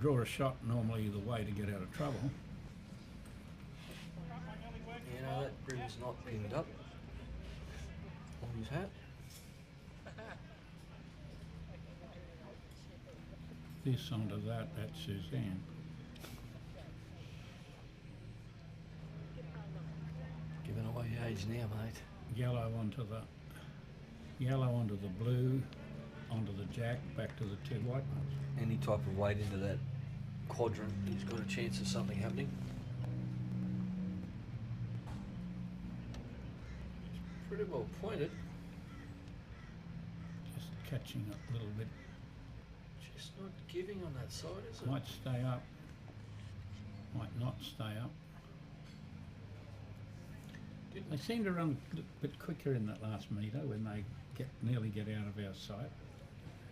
draw a shot, normally the way to get out of trouble. You know, that brim's not pinned up on his hat. This onto that, that's Suzanne. Giving away your age now, mate. Yellow onto the blue, onto the jack, back to the 2 white ones. Any type of weight into that quadrant, he's got a chance of something happening. It's pretty well pointed. Just catching up a little bit. Just not giving on that side, is it? Might stay up, might not stay up. They seem to run a bit quicker in that last metre when they nearly get out of our sight.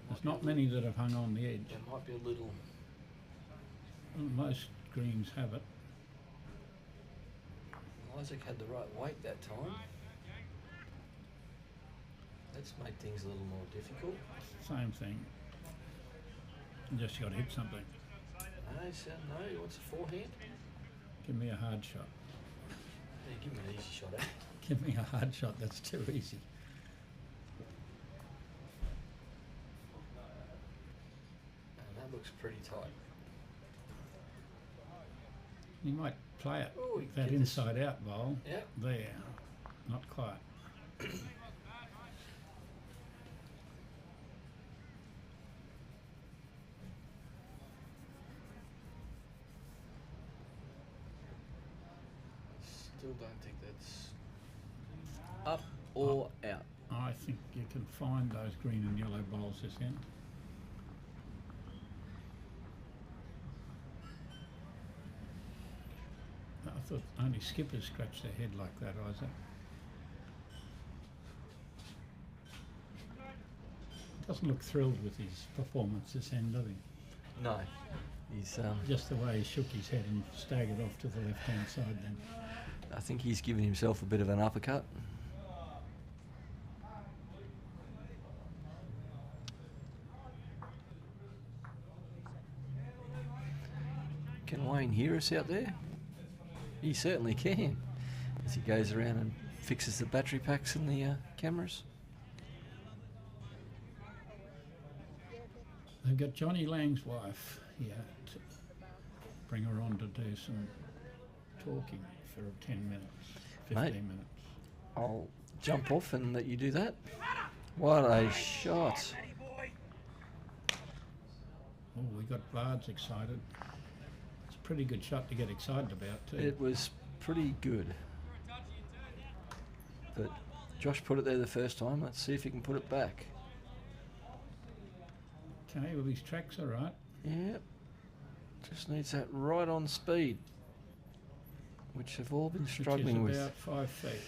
There's not many that have hung on the edge. There might be a little. Most greens have it. Isaac had the right weight that time. That's made things a little more difficult. Same thing. Just got to hit something. No, he said no, he wants a forehand. Give me a hard shot. Yeah, give him an easy shot, eh? Give me a hard shot, that's too easy. And that looks pretty tight. You might play it, Oh, he that did this. inside out bowl. Yep. There, not quite. Still don't think that's up or out. I think you can find those green and yellow bowls this end. I thought only skippers scratch their head like that, Isaac. Doesn't look thrilled with his performance this end, does he? No. He's Just the way he shook his head and staggered off to the left-hand side then. I think he's given himself a bit of an uppercut. Can Wayne hear us out there? He certainly can, as he goes around and fixes the battery packs and the cameras. They've got Johnny Lang's wife here to bring her on to do some talking for 10 minutes, 15 Mate. minutes. I'll jump off and let you do that. What a shot. Oh, we got Vards excited. It's a pretty good shot to get excited about too. It was pretty good. But Josh put it there the first time. Let's see if he can put it back. Okay, well his track's all right. Yep. Just needs that right on speed, which have all been struggling which is with. about 5 feet.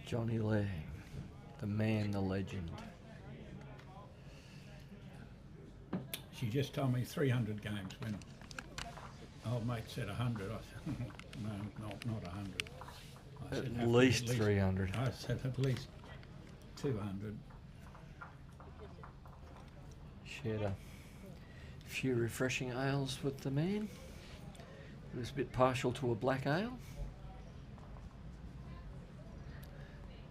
Johnny Lang, the man, the legend. She just told me 300 games when old mate said 100. I said, no, not 100. I said, At "Have to be least 300. I said at least 200. Shared a few refreshing ales with the man. He was a bit partial to a black ale.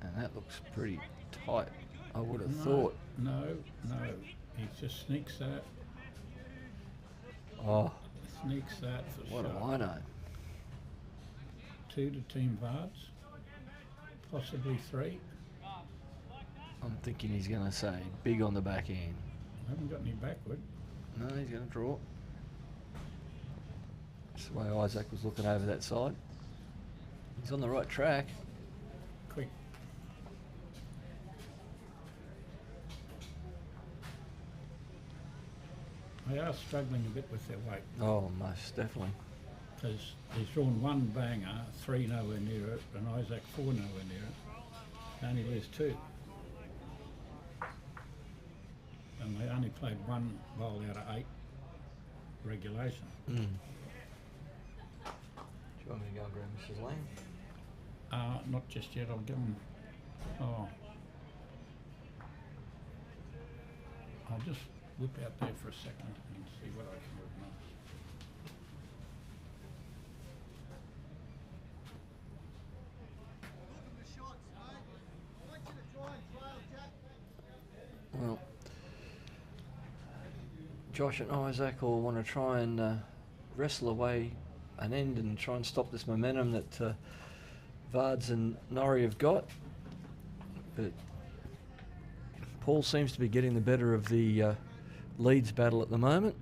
And that looks pretty tight, I would have thought. No. He just sneaks that. Oh, Sneaks that for what do sure. I know? 2 to Team Vards. Possibly 3. I'm thinking he's going to say big on the back end. I haven't got any backward. No, he's going to draw. That's the way Isaac was looking over that side. He's on the right track. Quick. They are struggling a bit with their weight Oh, most definitely. because he's drawn 1 banger, 3 nowhere near it, and Isaac 4 nowhere near it. They only lose 2. And they only played 1 bowl out of 8 regulation. Do you want me to go and grab Mrs. Lane? Not just yet, I'll give them. I'll just whip out there for a second and see what I can organise. Well, Josh and Isaac will want to try and wrestle away an end and try and stop this momentum that Vards and Norrie have got. But Paul seems to be getting the better of the Leeds battle at the moment.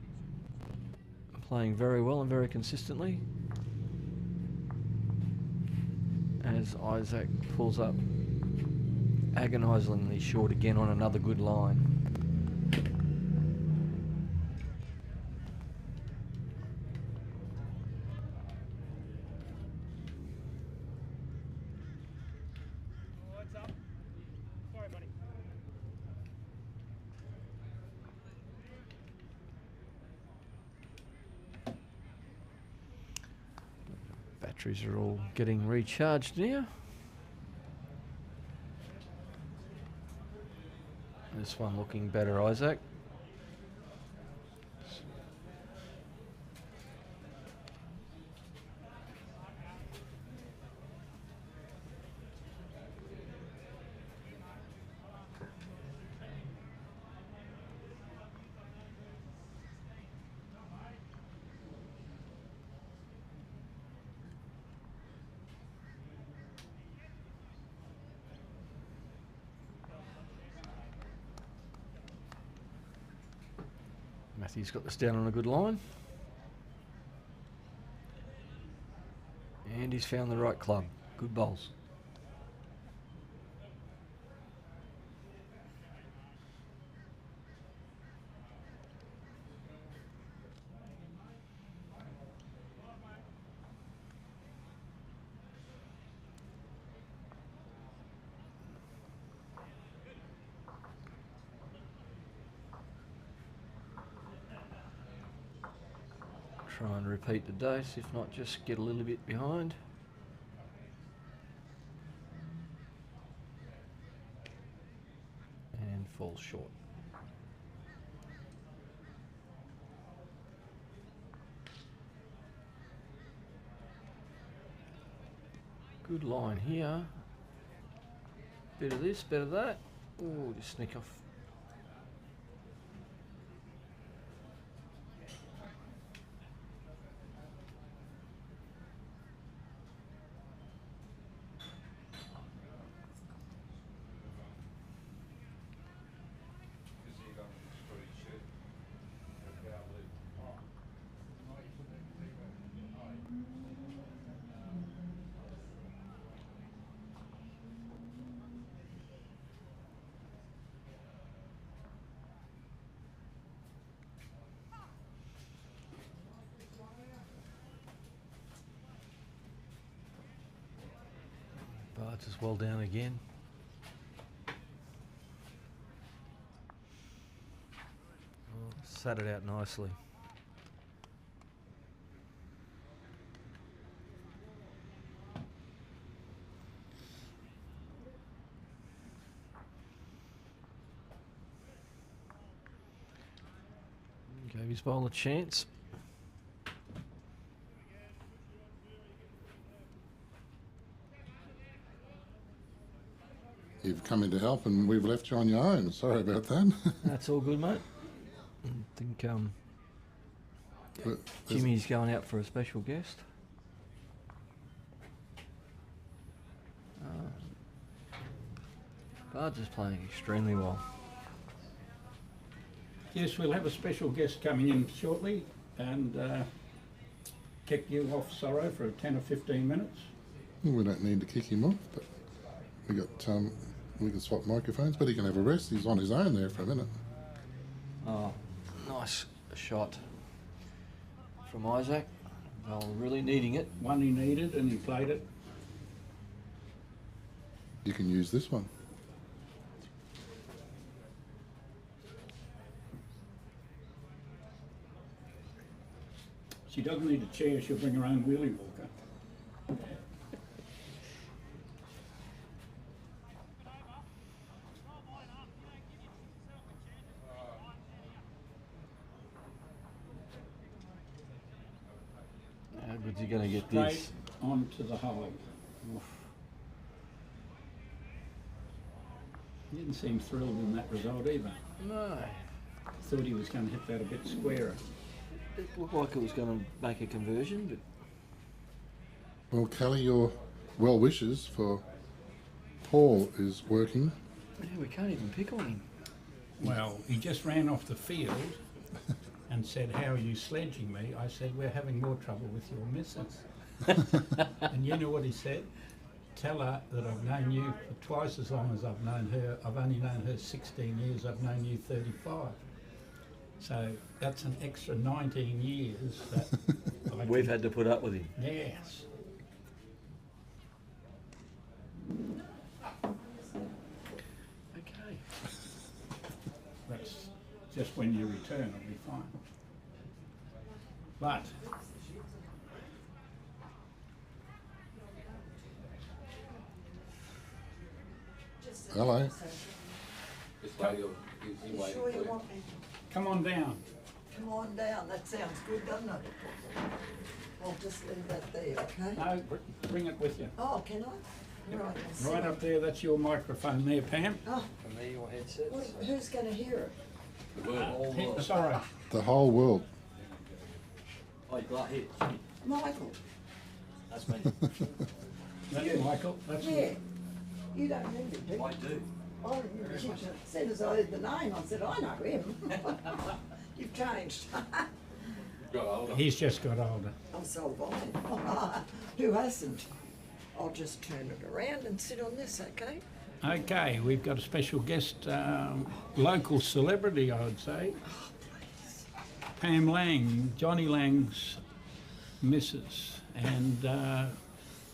Playing very well and very consistently. As Isaac pulls up agonisingly short again on another good line. What's up? Sorry, buddy. Batteries are all getting recharged now. This one looking better, Isaac. Matthew's got this down on a good line. And he's found the right club. Good bowls. Try and repeat the dose, if not just get a little bit behind. And fall short. Good line here. Bit of this, bit of that. Oh, just sneak off. Bart's is well down again. Sat it out nicely. Gave his bowl a chance. You've come in to help and we've left you on your own. Sorry about that. That's all good, mate. I think But there's- Jimmy's going out for a special guest. Bards is playing extremely well. Yes, we'll have a special guest coming in shortly and kick you off, Sorrow, for 10 or 15 minutes. We don't need to kick him off, but we can swap microphones, but he can have a rest. He's on his own there for a minute. Oh, nice shot from Isaac. Well, really needing it. One he needed and he played it. You can use this one. She doesn't need a chair, she'll bring her own wheelie walker. How good's he going to get Straight this? onto the hole. He didn't seem thrilled in that result either. No. Thought he was going to hit that a bit squarer. It looked like it was going to make a conversion, but Well, Kelly, your well wishes for Paul is working. yeah, we can't even pick on him. Well, he just ran off the field and said, "How are you sledging me?" I said, "We're having more trouble with your missus." And you know what he said? "Tell her that I've known you for twice as long as I've known her. I've only known her 16 years, I've known you 35. So that's an extra 19 years that We've had to put up with him. Yes. Okay. That's just when you return, it'll be fine. But Hello. This lady will is You waiting sure for you you. want me? come on down. Come on down, that sounds good, doesn't it? I'll just leave that there, okay? No, bring it with you. Oh, can I? Right, I'll see. Right up there, that's your microphone there, Pam. Oh, For me, your headsets. who's gonna hear it? The word. Sorry. The whole world. Oh, right here, Jimmy, Michael, that's me. That's Michael. That's yeah. You don't remember, do you? I do. I remember you said as I heard the name, I said, I know him. You've changed. Got older. He's just got older. I'm so blind. Who hasn't? I'll just turn it around and sit on this, okay? Okay, we've got a special guest, local celebrity, I would say. Pam Lang, Johnny Lang's missus. And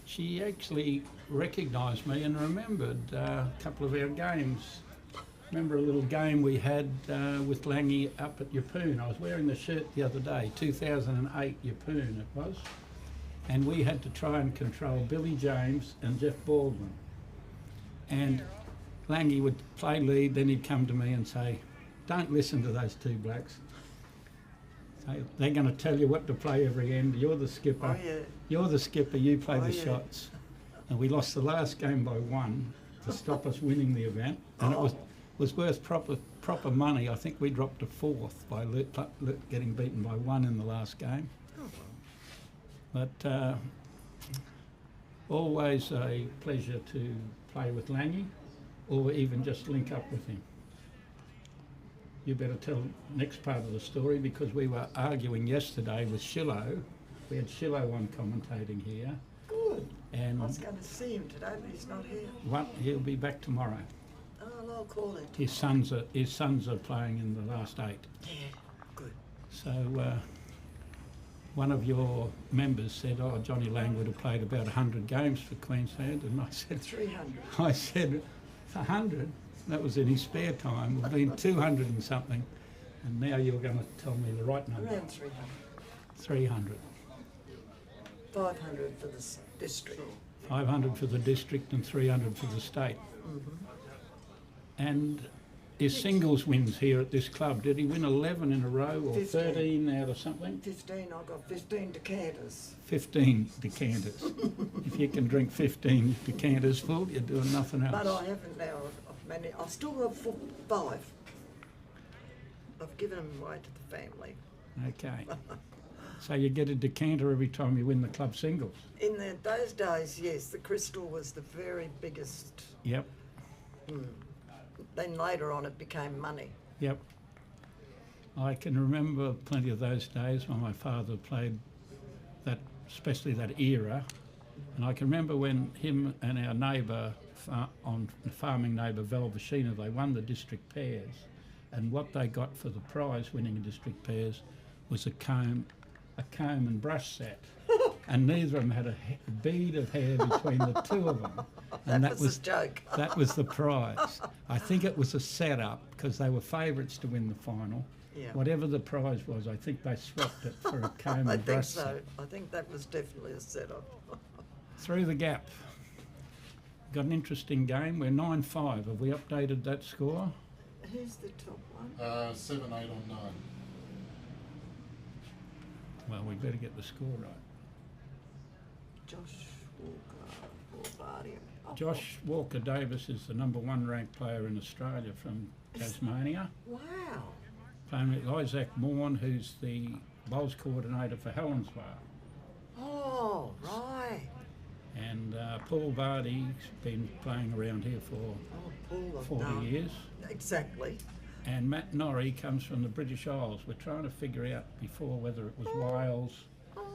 she actually recognised me and remembered a couple of our games. Remember a little game we had with Langy up at Yeppoon. I was wearing the shirt the other day, 2008 Yeppoon it was. And we had to try and control Billy James and Jeff Baldwin. And Langy would play lead, then he'd come to me and say, "Don't listen to those two blacks. They're going to tell you what to play every end. You're the skipper. Oh, yeah. You're the skipper, you play Oh, the yeah. shots." And we lost the last game by 1 to stop us winning the event. And it was worth proper money. I think we dropped to 4th by getting beaten by 1 in the last game. But always a pleasure to play with Langy or even just link up with him. You better tell the next part of the story because we were arguing yesterday with Shillo. We had Shillo on commentating here. Good. And I was going to see him today, but he's not here. he'll be back tomorrow. Oh, well, I'll call him. His sons are playing in the last 8. Yeah, good. So one of your members said, "Oh, Johnny Lang would have played about 100 games for Queensland," and I said, 300. I said, 100? That was in his spare time. We've been 200 and something, and now you're going to tell me the right number. Around 300. 300. 500 for the district. 500 for the district and 300 for the state. And his singles wins here at this club. Did he win 11 in a row or 15. 13 out of something? 15, I got 15 decanters. 15 decanters. If you can drink 15 decanters full, you're doing nothing else. But I haven't now. I still have 5. I've given them away to the family. Okay. So you get a decanter every time you win the club singles? In those days, yes, the crystal was the very biggest. Yep, Then later on it became money. yep. I can remember plenty of those days when my father played that, especially that era. And I can remember when him and our neighbour, farming neighbour Val Vashina, they won the district pairs. And what they got for the prize winning the district pairs was a comb and brush set. And neither of them had a bead of hair between the two of them. And That was a joke. That was the prize. I think it was a setup because they were favourites to win the final. Yeah. Whatever the prize was, I think they swapped it for a comb I and think brush so. set. I think that was definitely a setup. Through the gap. Got an interesting game. We're 9-5. Have we updated that score? Who's the top one? 7, 8 on 9. Well, we better get the score right. Josh Walker, Barbardian. Josh Walker Davis is the #1 ranked player in Australia from Tasmania. Wow. Playing with Isaac Morn, who's the bowls coordinator for Helensvale. Oh, right. And Paul Vardy's been playing around here for Oh, Paul, I've 40 done. years. Exactly. And Matt Norrie comes from the British Isles. We're trying to figure out before whether it was Wales,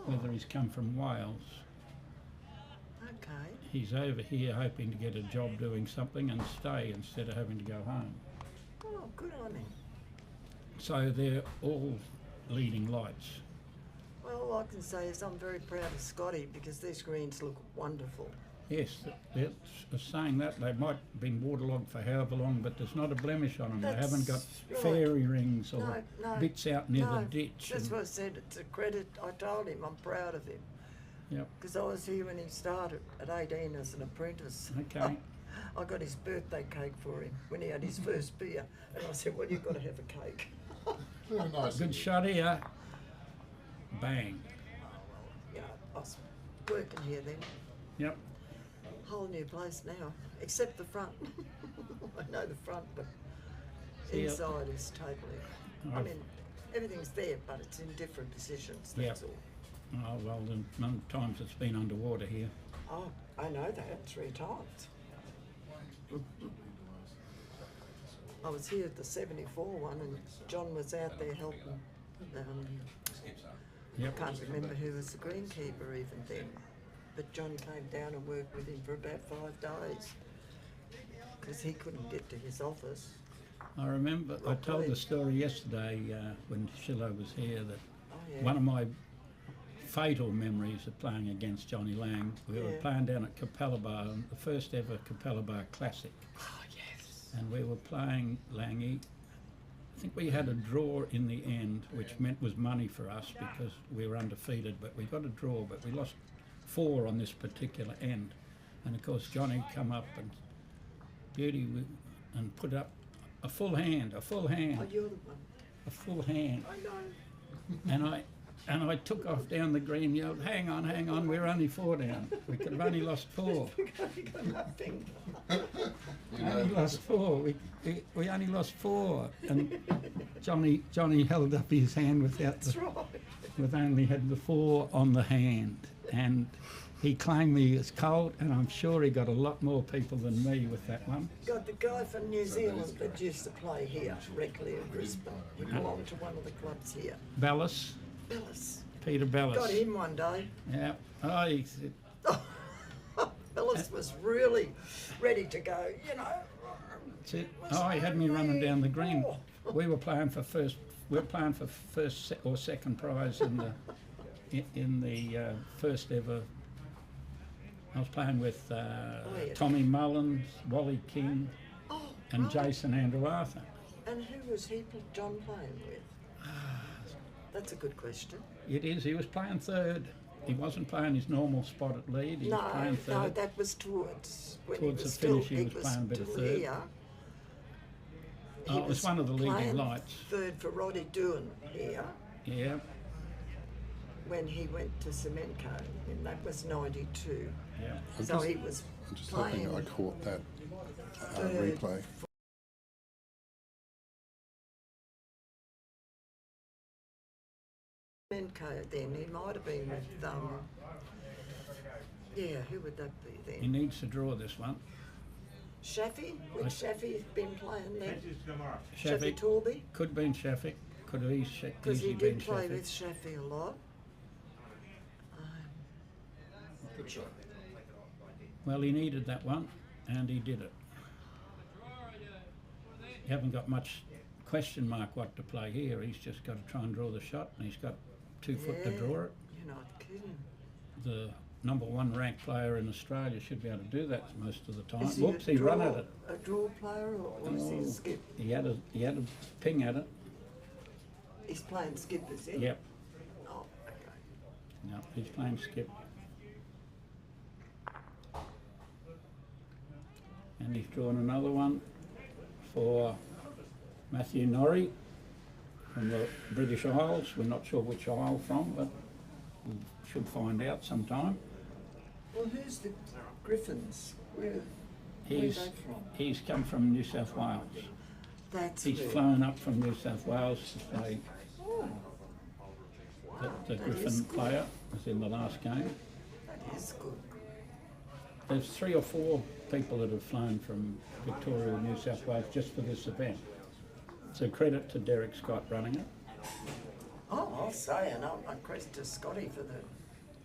whether he's come from Wales. Okay. He's over here hoping to get a job doing something and stay instead of having to go home. Oh, good on him. So they're all leading lights. Well, all I can say is I'm very proud of Scotty because these greens look wonderful. Yes, they're saying that they might have been waterlogged for however long, but there's not a blemish on them. They haven't got That's fairy rings or No, no, bits out near the no, ditch. That's and- what I said. It's a credit. I told him I'm proud of him Yep, because I was here when he started at 18 as an apprentice. okay. I got his birthday cake for him when he had his first beer, and I said, "Well, you've got to have a cake." Very nice. Good shot here. Bang. You know, I was working here then. Yep. Whole new place now, except the front. I know the front, but See, inside is totally. I I've- mean, everything's there, but it's in different positions. Yeah. That's all. Oh, well, the number of times it's been underwater here. Oh, I know that 3 times. I was here at the 74 one, and John was out there helping. Yep. I can't remember who was the greenkeeper even then, but John came down and worked with him for about 5 days because he couldn't get to his office. I remember, I told the story yesterday when Shillo was here that one of my fatal memories of playing against Johnny Lang, we were Yeah. playing down at Capella Bar, the first ever Capella Bar Classic. Oh, yes. And we were playing Langy. I think we had a draw in the end, which was money for us because we were undefeated, but we got a draw, but we lost 4 on this particular end. And of course Johnny come up and and put up a full hand, Oh, you're the one. a full hand. I know. And I took off down the green, yelled, hang on, we're only 4 down. We could have only lost 4. You got nothing. We only lost 4. We only lost 4. And Johnny held up his hand without That's right. with only had the 4 on the hand. And he claimed me as cold, and I'm sure he got a lot more people than me with that one. Got the guy from New Zealand that used to play here regularly in Brisbane. He belonged to one of the clubs here. Bellis, Bellis. Peter Bellis. Got him one day. Yeah. Oh, he said, Bellis was really ready to go, you know. that's it. Oh, he had me running down the green. We were playing for first or second prize in the first ever. I was playing with yeah. Tommy Mullins, Wally King, Oh, and right. Jason Andrew Arthur. And who was John playing with? That's a good question. It is. He was playing third. He wasn't playing his normal spot at lead. He was playing third. No, that was towards when Towards he was the finish, still, he was playing a bit of still third. here. Oh, it was one of the leading playing lights. third for Roddy Doohan here Yeah. when he went to Cementco, and that was 92. Yeah. So he was I'm just playing hoping I caught that third replay. Cementco then. He might have been with, yeah, who would that be He then? needs to draw this one. Shafi? Would Shafi have been playing then? Shafiq. Torby? Could have been Shafiq. Could have Because he easily been did play Shafiq. with Shafi a lot. Good shot. Well, he needed that one, and he did it. You haven't got much question mark what to play here. He's just got to try and draw the shot, and he's got 2 foot to Yeah, draw it. You're not kidding. The #1 ranked player in Australia should be able to do that most of the time. Is he Whoops, a he draw, run at it. a draw player or is he a Oh. skip? He had a ping at it. He's playing skip, is he? Yep. Oh, okay. No, he's playing skip. And he's drawn another one for Matthew Norrie from the British Isles. We're not sure which isle from, but we should find out sometime. Well, who's the Griffins? Where are He's they from? he's come from New South Wales. That's He's where. flown up from New South Wales to play. Oh, wow, The that is Griffin good. player was in the last game. That is good. There's 3 or 4 people that have flown from Victoria and New South Wales just for this event. So credit to Derek Scott running it. Oh, I'll say, and I'm credit to Scotty for the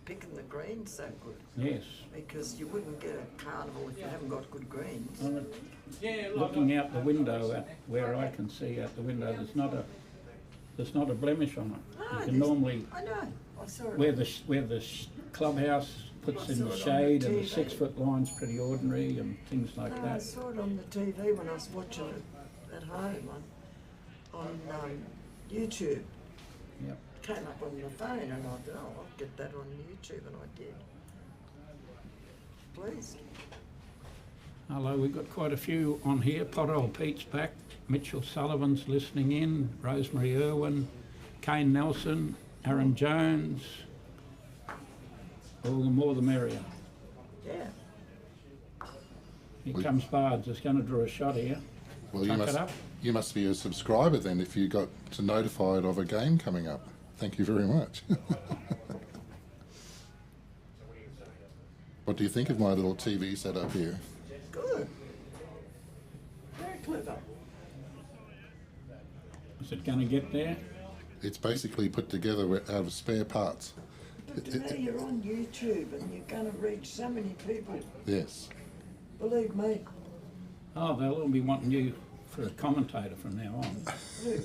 picking the greens so good. Yes. Because you wouldn't get a carnival if you haven't got good greens. Looking out the window at where I can see out the window, there's not a blemish on it. No, You can there's- normally I know. I saw it. where the clubhouse puts in the shade and the 6 foot line's pretty ordinary and things like No, I that. saw it on the TV when I was watching it at home on YouTube. Yep. Came up on the phone and I thought, oh, I'll get that on YouTube, and I did. Please. Hello, we've got quite a few on here. Pothole Pete's back, Mitchell Sullivan's listening in, Rosemary Irwin, Kane Nelson, Aaron Jones. All the more the merrier. Yeah. Here comes Bards, is going to draw a shot here. Well, Tuck it up. you must be a subscriber then if you got notified of a game coming up. Thank you very much. What do you think of my little TV setup here? Good. Very clever. Is it going to get there? It's basically put together out of spare parts. But to me, you're on YouTube and you're going to reach so many people. Yes. Believe me. Oh, they'll all be wanting you for a commentator from now on. Who?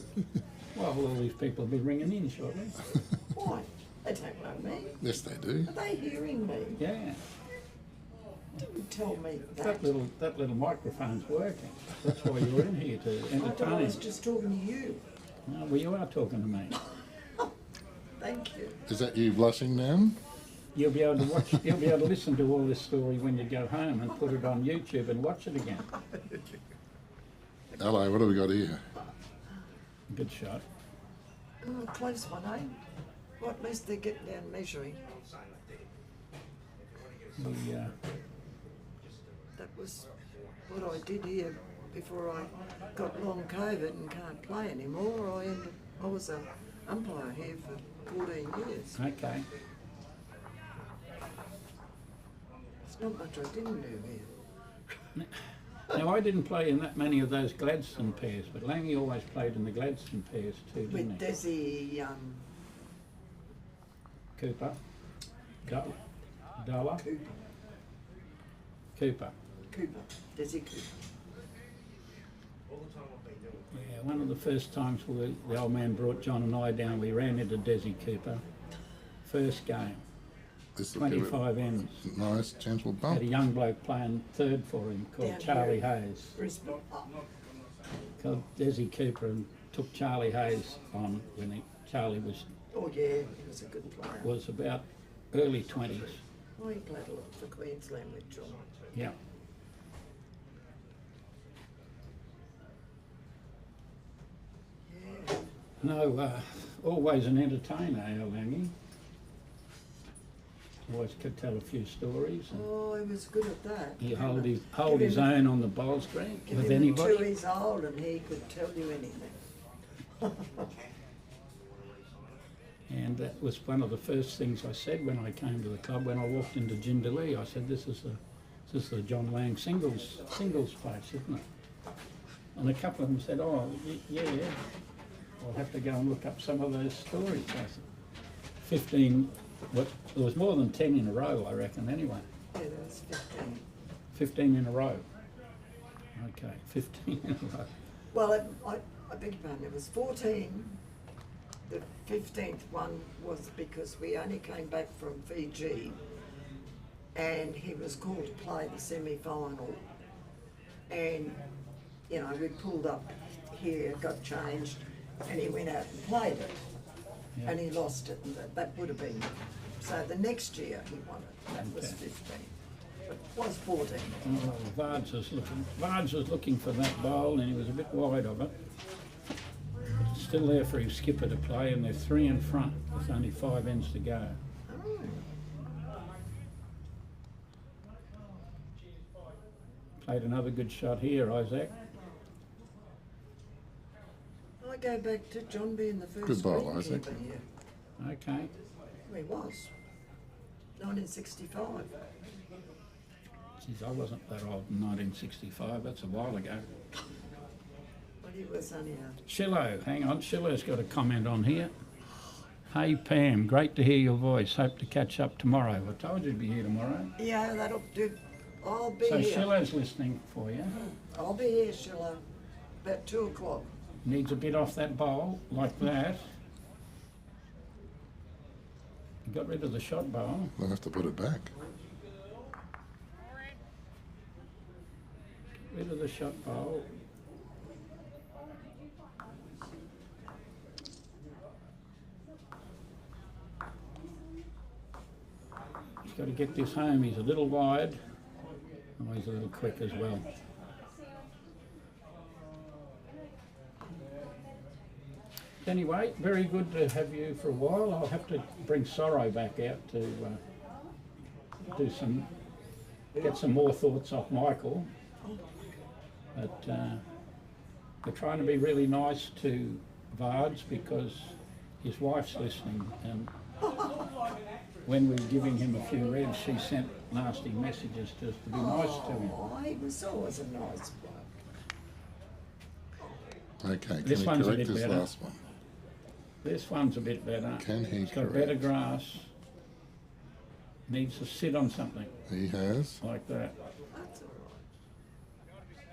Well, all these people will be ringing in shortly. Why? They don't know me. Yes, they do. Are they hearing me? Yeah, Didn't tell me that that. little microphone's working. That's why you're in here, to I thought I entertain. was just talking to you. Well, you are talking to me. Thank you. Is that you blushing now? You'll be able to watch. You'll be able to listen to all this story when you go home and put it on YouTube and watch it again. Hello, what have we got here? Good shot. Oh, close one, eh? Well, at least they're getting down measuring. That was what I did here before I got long COVID and can't play anymore. I was an umpire here for 14 years. Okay. It's not much I didn't do here. Now, I didn't play in that many of those Gladstone pairs, but Langy always played in the Gladstone pairs too, didn't With he? Desi Cooper. Dollar. Cooper. Cooper. Desi Cooper. Yeah, one of the first times the old man brought John and I down, we ran into Desi Cooper. First game, This will give it 25 ends. a nice gentle Had bump. a young bloke playing third for him called Down Charlie here. Hayes. Brisbane. Oh, Called Desi Cooper and took Charlie Hayes on when Charlie oh yeah, he was a good player. was about early 20s. Oh, he played a lot for Queensland with John. Yeah. No, always an entertainer, our Langy. Always could tell a few stories. And Oh, he was good at that. he You hold know. his, hold Give his him a- own on the bowl screen Give with him anybody. 2 years old and he could tell you anything. And that was one of the first things I said when I came to the club. When I walked into Jindalee, I said, "This is the John Lang singles place, isn't it?" And a couple of them said, "Oh, yeah. I'll have to go and look up some of those stories." I said, 15. What? There was more than 10 in a row, I reckon. Anyway, Yeah, there was 15. 15 in a row. Okay, 15 in a row. Well, I beg your pardon, it was 14. The 15th one was because we only came back from Fiji and he was called to play the semi-final. And, you know, we pulled up here, got changed, and he went out and played it. Yeah. And he lost it, and that would have been, so the next year he won it, that was Okay. 15. But it was 14. Oh, Vards was looking for that bowl and he was a bit wide of it. It's still there for his skipper to play and they're 3 in front with only 5 ends to go. Oh. Played another good shot here, Isaac. I go back to John being the first Good bowl, greenkeeper Isaac. here. Okay. He was. 1965. Geez, I wasn't that old in 1965, that's a while ago. But he was only a... Shillo, hang on, Shillo's got a comment on here. Hey Pam, great to hear your voice. Hope to catch up tomorrow. I told you to be here tomorrow. Yeah, that'll do. I'll be So here. Shillo's listening for you. I'll be here, Sheila, about 2 o'clock. Needs a bit off that bowl, like that. You got rid of the shot bowl. They'll have to put it back. Rid of the shot bowl. He's got to get this home. He's a little wide. Oh, he's a little quick as well. Anyway, very good to have you for a while. I'll have to bring Sorrow back out to get some more thoughts off Michael. But we're trying to be really nice to Vards because his wife's listening, and when we were giving him a few reds, she sent nasty messages to us to be nice to him. Oh, he was always a nice bloke. Okay, can This he one's a correct bit this better. last one? This one's a bit better. Can he It's got correct? better grass. Needs to sit on something He has. like that. That's all right.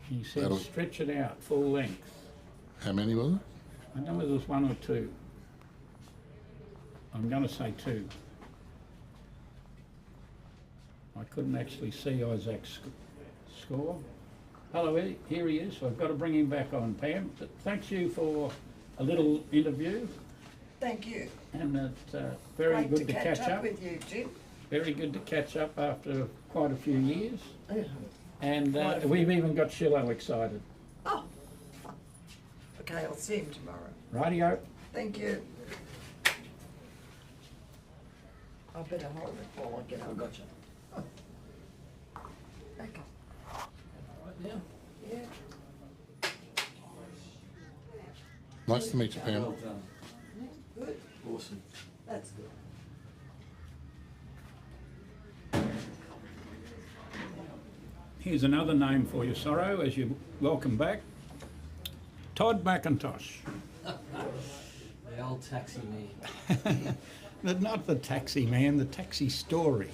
He said That'll- stretch it out full length. How many was it? I don't know whether there's 1 or 2. I'm going to say 2. I couldn't actually see Isaac's score. Hello, Eddie. Here he is. I've got to bring him back on, Pam. Thanks you for a little interview, Thank you. and it's very Great good to catch up. with you, Jim. Very good to catch up after quite a few years. Yeah. And Quite a few. we've even got Shillo excited. Oh. Okay, I'll see him tomorrow. Rightio. Thank you. I better hold it while I get on. Gotcha. Back up. Right now. Yeah. Nice to meet you, Pam. Well done. Good. Awesome. That's good. Here's another name for you, Sorrow, as you welcome back. Todd McIntosh. The old taxi man. But not the taxi man, the taxi story.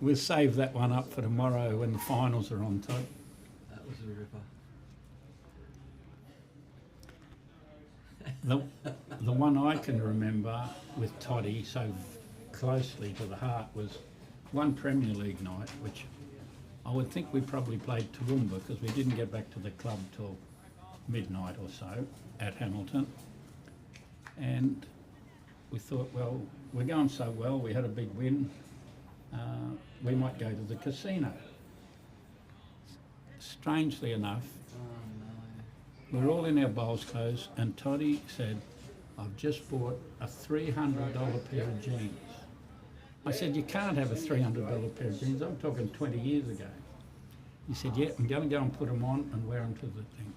We'll save that one up for tomorrow when the finals are on, Todd. That was a ripper. The one I can remember with Toddy so closely to the heart was one Premier League night, which I would think we probably played Toowoomba because we didn't get back to the club till midnight or so at Hamilton. And we thought, well, we're going so well, we had a big win, we might go to the casino. strangely enough, Oh we're all in our bowls clothes, and Toddy said, I've just bought a $300 pair of jeans. I said, you can't have a $300 pair of jeans. I'm talking 20 years ago. He said, yeah, I'm going to go and put them on and wear them to the thing.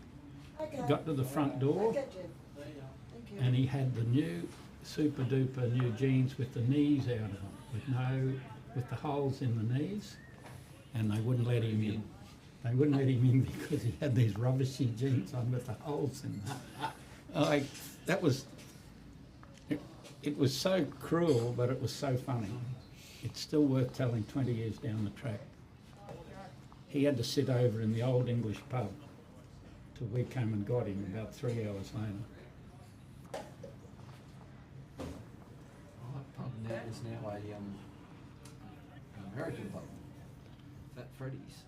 Okay. Got to the front door, Okay, Jim. Thank you. and he had the new super duper new jeans with the knees out of them, with the holes in the knees, and they wouldn't let him in. They wouldn't let him in because he had these rubbishy jeans on with the holes in them. It was so cruel, but it was so funny. It's still worth telling 20 years down the track. He had to sit over in the old English pub till we came and got him about 3 hours later. Oh, that pub now is now an American pub. Fat Freddy's.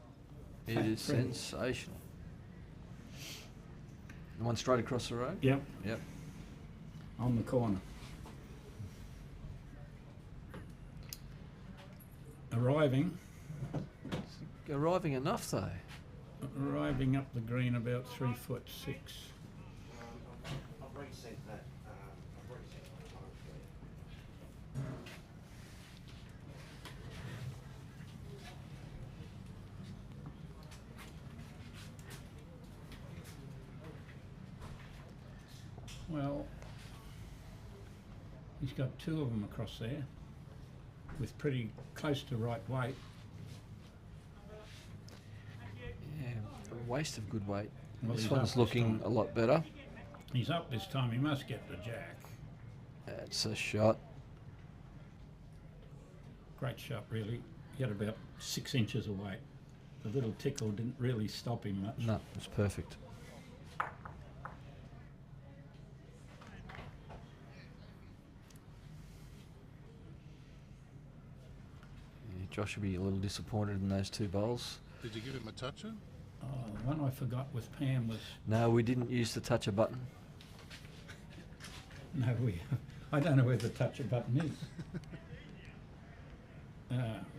It Fat is Freddy's. sensational. The one straight across the road? Yep, Yep. on the corner. Arriving enough though. Arriving up the green about 3'6". I've already sent that. I've already sent the time for you. Well, he's got two of them across there with pretty close to right weight. Yeah, a waste of good weight. Well, This he's one's up looking this a lot better. He's up this time, he must get the jack. That's a shot. Great shot, really. He had about 6 inches of weight. The little tickle didn't really stop him much. No, it's perfect. Yeah, Josh will be a little disappointed in those two bowls. Did you give him a toucher? The one I forgot with Pam was, No, we didn't use the toucher button. I don't know where the toucher button is.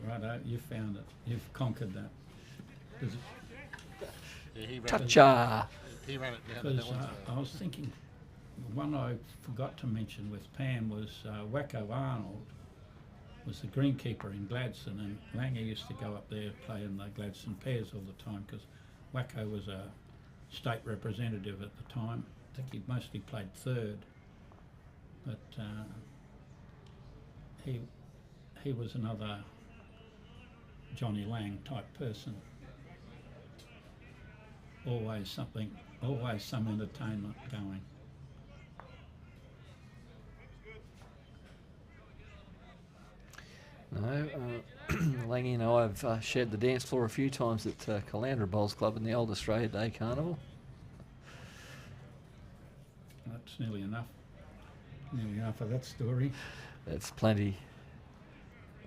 Righto, you found it. You've conquered that. Because Yeah, he ran Toucher! He ran it down. Because I was thinking, the one I forgot to mention with Pam was Wacko Arnold was the greenkeeper in Gladstone, and Langer used to go up there playing the Gladstone pairs all the time because Wacko was a state representative at the time. I think he mostly played third, but he was another Johnny Lang type person. Always some entertainment going. No, Langy and I have shared the dance floor a few times at Caloundra Bowls Club in the old Australia Day Carnival. That's nearly enough. Nearly enough of that story. That's plenty.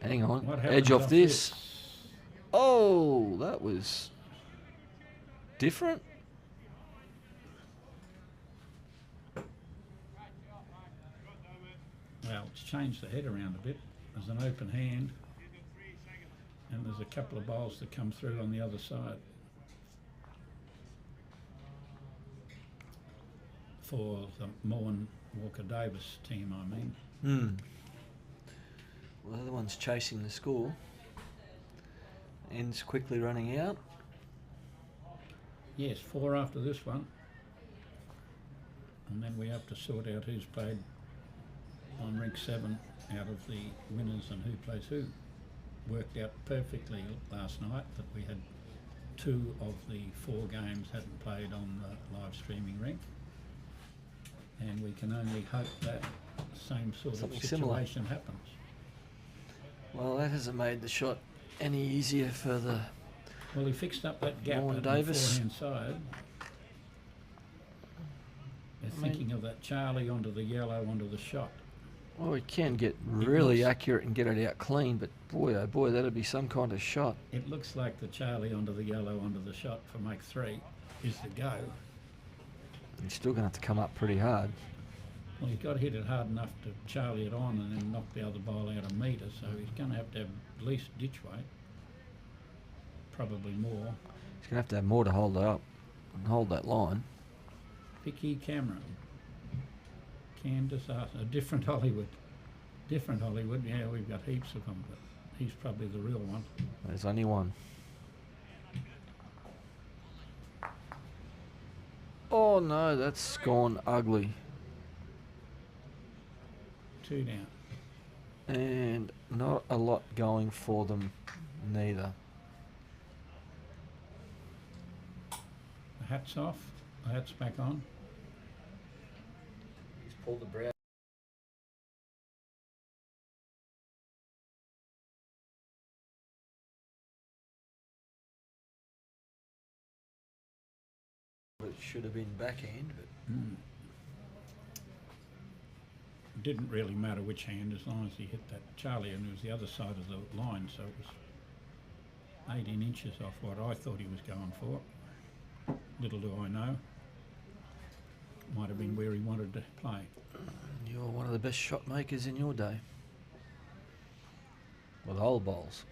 Hang on, What edge happened off this. Oh, that was different. Well, it's changed the head around a bit. There's an open hand, and there's a couple of bowls that come through on the other side. For the Morn Walker Davis team, I mean. Well, the other one's chasing the score. Ends quickly running out. Yes, 4 after this one. And then we have to sort out who's played on rink 7 out of the winners and who plays who. Worked out perfectly last night that we had 2 of the 4 games hadn't played on the live streaming rink. And we can only hope that same sort Something of similar. situation happens. Well, that hasn't made the shot any easier for the... Well, he fixed up that gap Morn at Davis. the forehand side. They're thinking of that Charlie onto the yellow onto the shot. Well, he can get really looks- accurate and get it out clean, but boy, oh boy, that'd be some kind of shot. It looks like the Charlie onto the yellow onto the shot for make 3 is the go. He's still going to have to come up pretty hard. Well, he's got to hit it hard enough to Charlie it on and then knock the other ball out a metre, so he's going to have at least ditch weight. Probably more. He's going to have more to hold up and hold that line. Vicky Cameron. Candace Arthur. A different Hollywood. Different Hollywood. Yeah, we've got heaps of them, but he's probably the real one. There's only one. Oh no, that's gone ugly. 2 down. And not a lot going for them neither. The hat's off. The hat's back on. He's pulled the brow. It should have been backhand, but Didn't really matter which hand as long as he hit that Charlie, and it was the other side of the line, so it was 18 inches off what I thought he was going for. Little do I know. Might have been where he wanted to play. you're one of the best shot makers in your day. With whole bowls.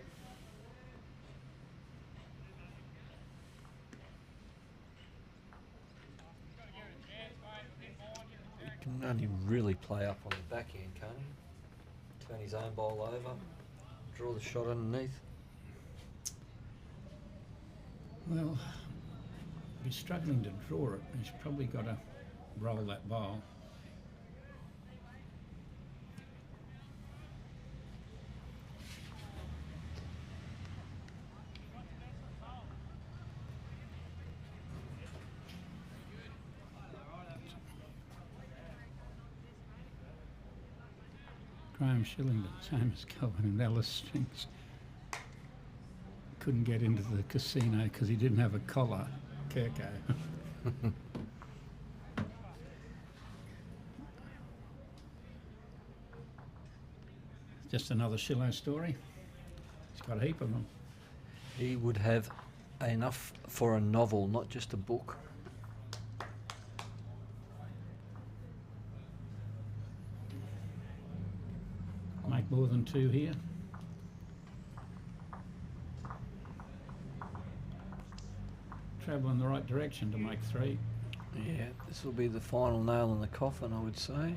He can only really play up on the backhand, can't he? Turn his own bowl over, draw the shot underneath. Well, if he's struggling to draw it, he's probably got to roll that bowl. Graham Shillington, same as Calvin and Ellis Strings. Couldn't get into the casino because he didn't have a collar. Kirko. Just another Shillo story. He's got a heap of them. He would have enough for a novel, not just a book. Make more than 2 here. Travel in the right direction to make 3. Yeah, this will be the final nail in the coffin, I would say.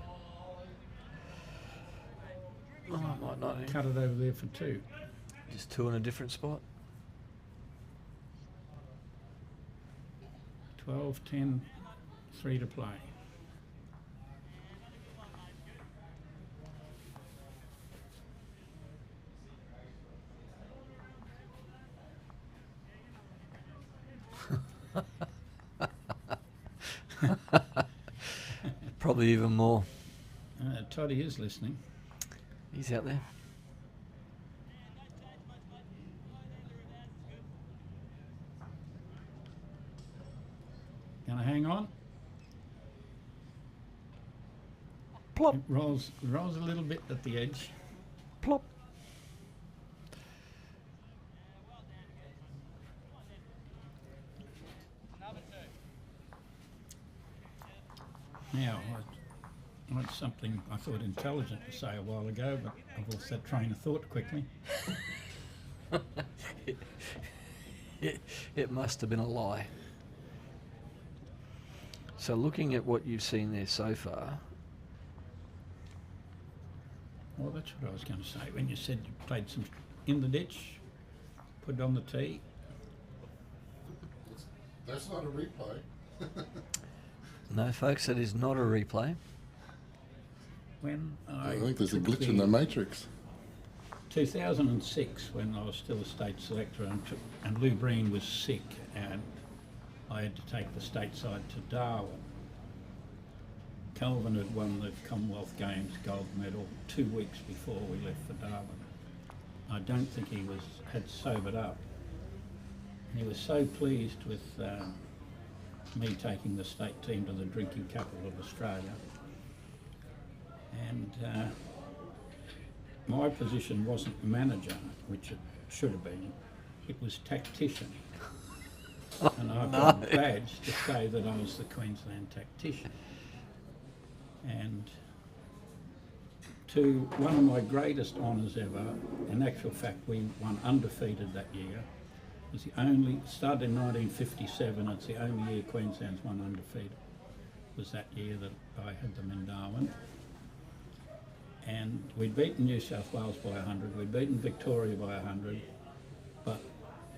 Oh, I might not. Cut it over there for 2. Just 2 in a different spot. 12, 10, 3 to play. Probably even more. Toddy is listening. He's out there. Gonna hang on. Plop, It rolls a little bit at the edge. plop. Now, I had something I thought intelligent to say a while ago, but I've lost that train of thought quickly. It must have been a lie. So looking at what you've seen there so far, Well, that's what I was going to say. When you said you played some in the ditch, put it on the tee. That's not a replay. no folks, that is not a replay. When I think there's a took glitch in the matrix. 2006, when I was still a state selector, and Lou Breen was sick, and I had to take the stateside to Darwin. Calvin had won the Commonwealth Games gold medal 2 weeks before we left for Darwin. I don't think he had sobered up. And he was so pleased with me taking the state team to the drinking capital of Australia. And my position wasn't manager, which it should have been. It was tactician. And I've got a badge to say that I was the Queensland tactician. And to one of my greatest honours ever, in actual fact we won undefeated that year, It's the only, started in 1957, it's the only year Queensland's won undefeated. It was that year that I had them in Darwin. And we'd beaten New South Wales by 100, we'd beaten Victoria by 100, but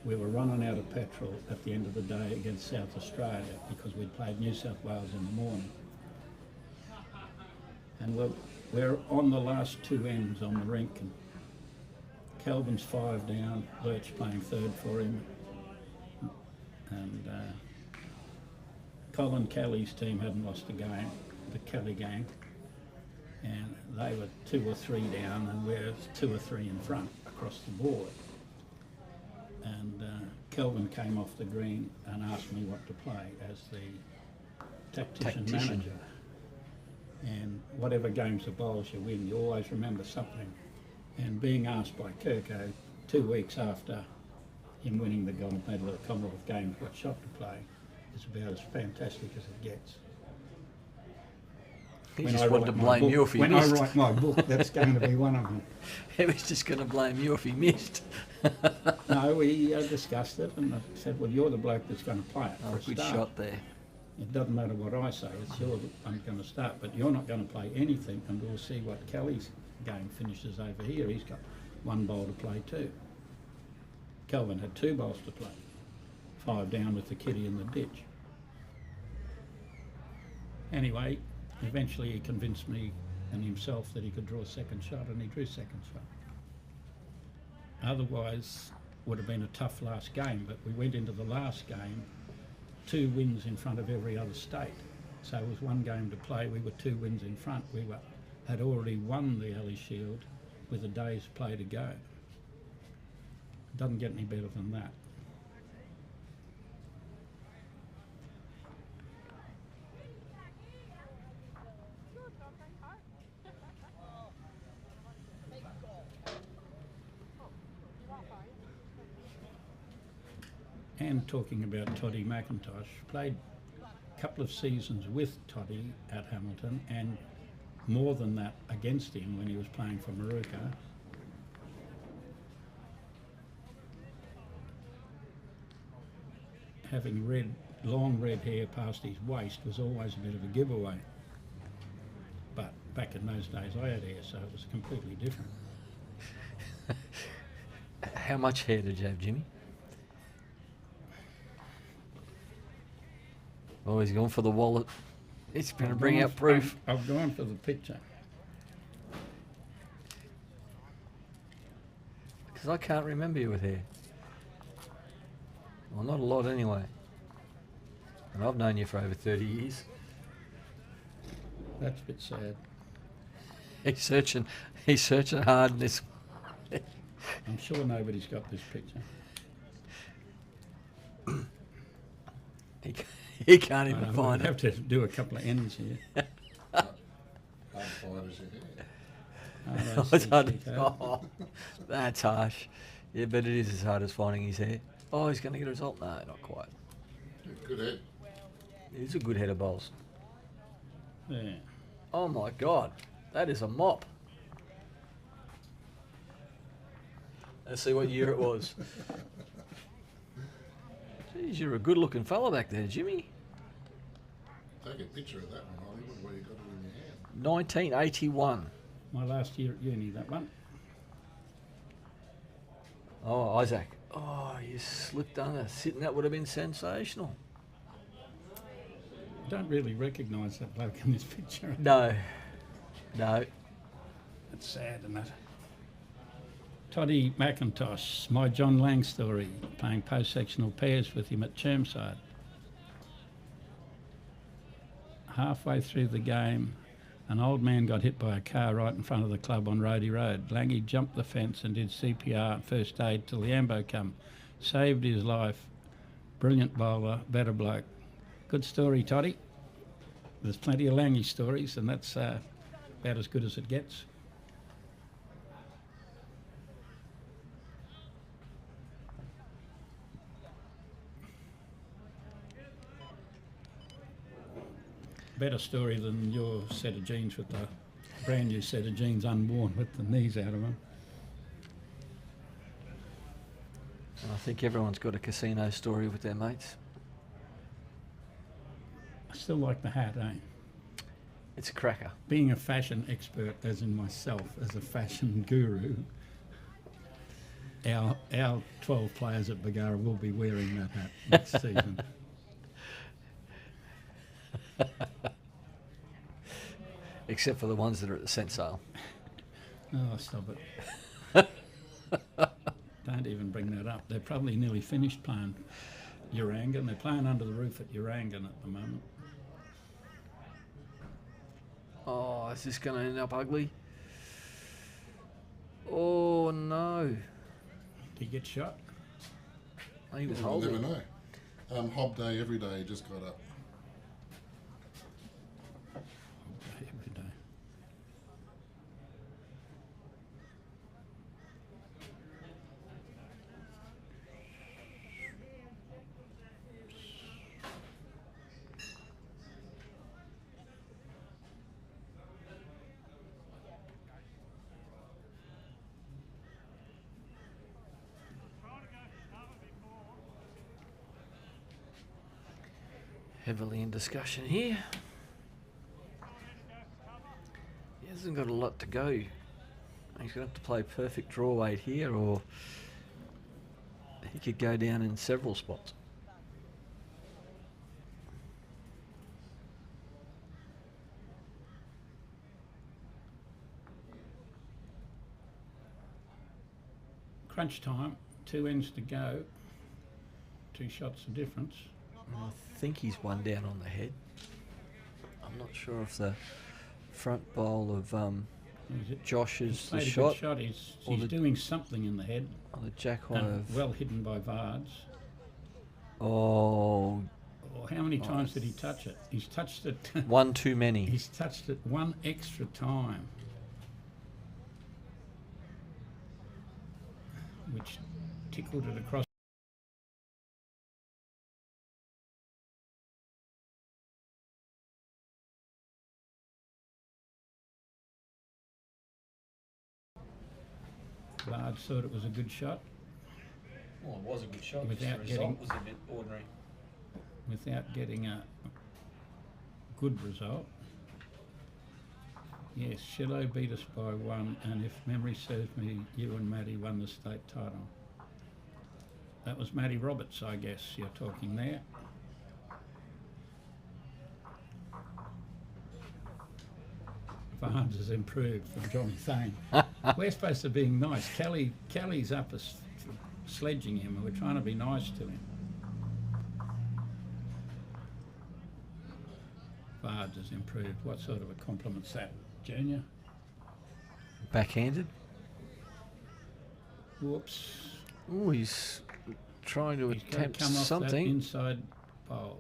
we were running out of petrol at the end of the day against South Australia because we'd played New South Wales in the morning. And we're on the last two ends on the rink, and Kelvin's 5 down, Lurch playing third for him, and Colin Kelly's team hadn't lost a game, the Kelly gang, and they were 2 or 3 down, and we're 2 or 3 in front across the board. And Kelvin came off the green and asked me what to play as the tactician manager. And whatever games of bowls you win, you always remember something. And being asked by Kirko 2 weeks after him winning the gold medal at Commonwealth Games what shot to play is about as fantastic as it gets. He just wanted to blame you if he missed. When I write my book, that's going to be one of them. He was just going to blame you if he missed. No, we discussed it, and I said, well, you're the bloke that's going to play it. Oh, for a good start. shot there. It doesn't matter what I say, it's yours. I'm going to start, but you're not going to play anything, and we'll see what Kelly's game finishes over here. He's got 1 bowl to play too. Kelvin had 2 bowls to play, 5 down with the kitty in the ditch. Anyway, eventually he convinced me and himself that he could draw a second shot, and he drew second shot. Otherwise, would have been a tough last game, but we went into the last game 2 wins in front of every other state. So it was 1 game to play, we were 2 wins in front. We had already won the Ellie Shield with a day's play to go. It doesn't get any better than that. And talking about Toddy McIntosh, played a couple of seasons with Toddy at Hamilton, and more than that against him when he was playing for Maruka. Having long red hair past his waist was always a bit of a giveaway. But back in those days I had hair, so it was completely different. How much hair did you have, Jimmy? Oh, he's going for the wallet. He's going to bring out proof. I've gone for the picture. Because I can't remember you with hair. Well, not a lot anyway. And I've known you for over 30 years. That's a bit sad. He's searching hard in this. I'm sure nobody's got this picture. He can't even find I'd it. have to do a couple of ends here. Hard fighters in here. Oh, It's hard cheeky, to, oh, that's harsh. Yeah, but it is as hard as finding his hair. Oh, he's going to get a result? No, not quite. Good head. He's a good head of bowls. Yeah. Oh my God, that is a mop. Let's see what year it was. Jeez, you're a good-looking fella back there, Jimmy. Take a picture of that one, Hollywood, where you got it in your hand. 1981. My last year at uni, that one. Oh, Isaac. Oh, you slipped under. Sitting, that would have been sensational. I don't really recognise that bloke in this picture. No. No. That's sad, isn't it? Toddy McIntosh, my John Lang story, playing post-sectional pairs with him at Chermside. Halfway through the game, an old man got hit by a car right in front of the club on Roadie Road. Langy jumped the fence and did CPR and first aid till the ambo come. Saved his life. Brilliant bowler, better bloke. Good story, Toddy. There's plenty of Langy stories, and that's about as good as it gets. Better story than your set of jeans with the brand new set of jeans unworn with the knees out of them. And I think everyone's got a casino story with their mates. I still like the hat, eh? It's a cracker. Being a fashion expert, as in myself, as a fashion guru, our 12 players at Bagara will be wearing that hat next season. Except for the ones that are at the cent sale. Oh, stop it. Don't even bring that up. They're probably nearly finished playing Urangan. They're playing under the roof at Urangan at the moment. Oh, is this going to end up ugly? Oh, no. Did he get shot? He was We'll holding. never know. Hob day every day just got up. Every day. Heavily in discussion here. He hasn't got a lot to go. He's going to have to play perfect draw weight here, or he could go down in several spots. Crunch time, 2 ends to go, 2 shots of difference. I think he's one down on the head. I'm not sure if the front bowl of Is it? Josh He's is the played a good shot, shot. He's or the- doing something in the head, or the jack high and of... well hidden by Vards. Oh, Oh, how many times did he touch it? He's touched it. one too many. He's touched it one extra time, which tickled it across. Vards thought it was a good shot Well, it was a good shot. Without just the getting- result was a bit ordinary. without getting a good result. Yes, Shillo beat us by 1, and if memory serves me, you and Matty won the state title. That was Matty Roberts, I guess you're talking there. Varnes has improved from Johnny Thane. We're supposed to be being nice. Kelly's up us sledging him, and we're trying to be nice to him. Varnes has improved. What sort of a compliment's that, Junior? Backhanded. Whoops. Oh, he's trying to He's got to attempt come off that something. inside pole.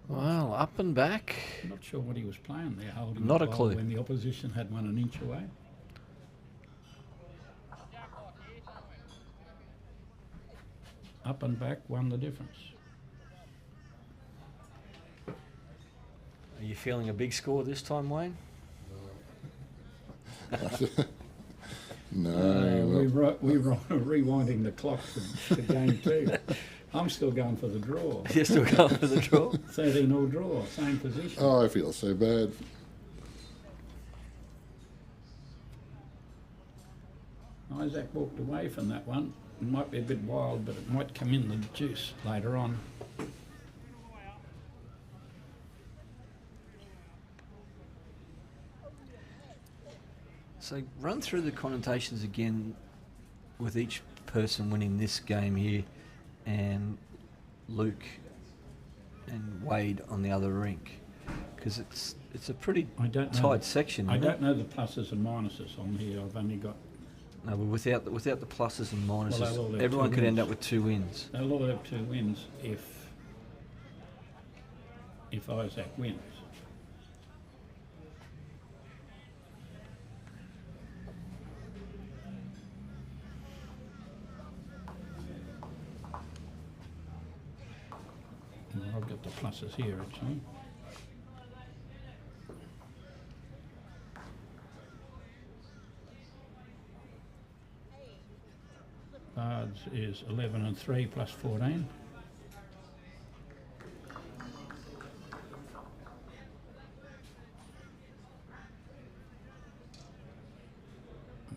Well, up and back. I'm not sure what he was playing there, holding Not the a ball clue. when the opposition had one an inch away. Up and back won the difference. Are you feeling a big score this time, Wayne? No. We're rewinding the clock to game 2. I'm still going for the draw. You're still going for the draw? 13-all draw, same position. Oh, I feel so bad. Isaac walked away from that one. It might be a bit wild, but it might come in the juice later on. So run through the connotations again with each person winning this game here and Luke and Wade on the other rink, because it's a pretty I don't know tight the- section. I isn't don't it? know the pluses and minuses on here. I've only got. No, but without the pluses and they'll all minuses, have everyone 2 could end wins. up with 2 wins. They'll all have 2 wins if Isaac wins. Well, I've got the pluses here actually. Bards is 11 and 3 plus 14.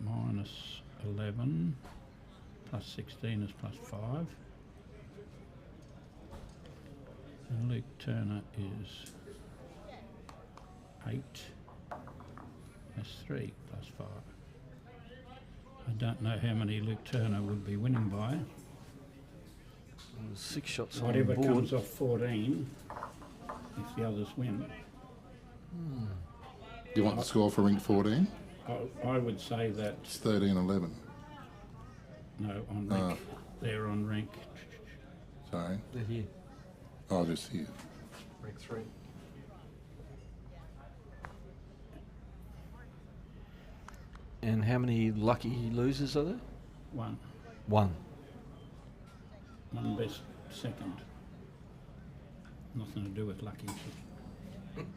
Minus 11 plus 16 is plus 5. And Luke Turner is 8 plus 3 plus 5. I don't know how many Luke Turner would be winning by. 6 shots Whatever on board. comes off 14, if the others win. You want the score for rink 14? I would say that, It's 13-11. no, on rank, they're on rank. Sorry. They're here. Oh, just here. Rank 3. And how many lucky losers are there? One One. best second. Nothing to do with lucky. Just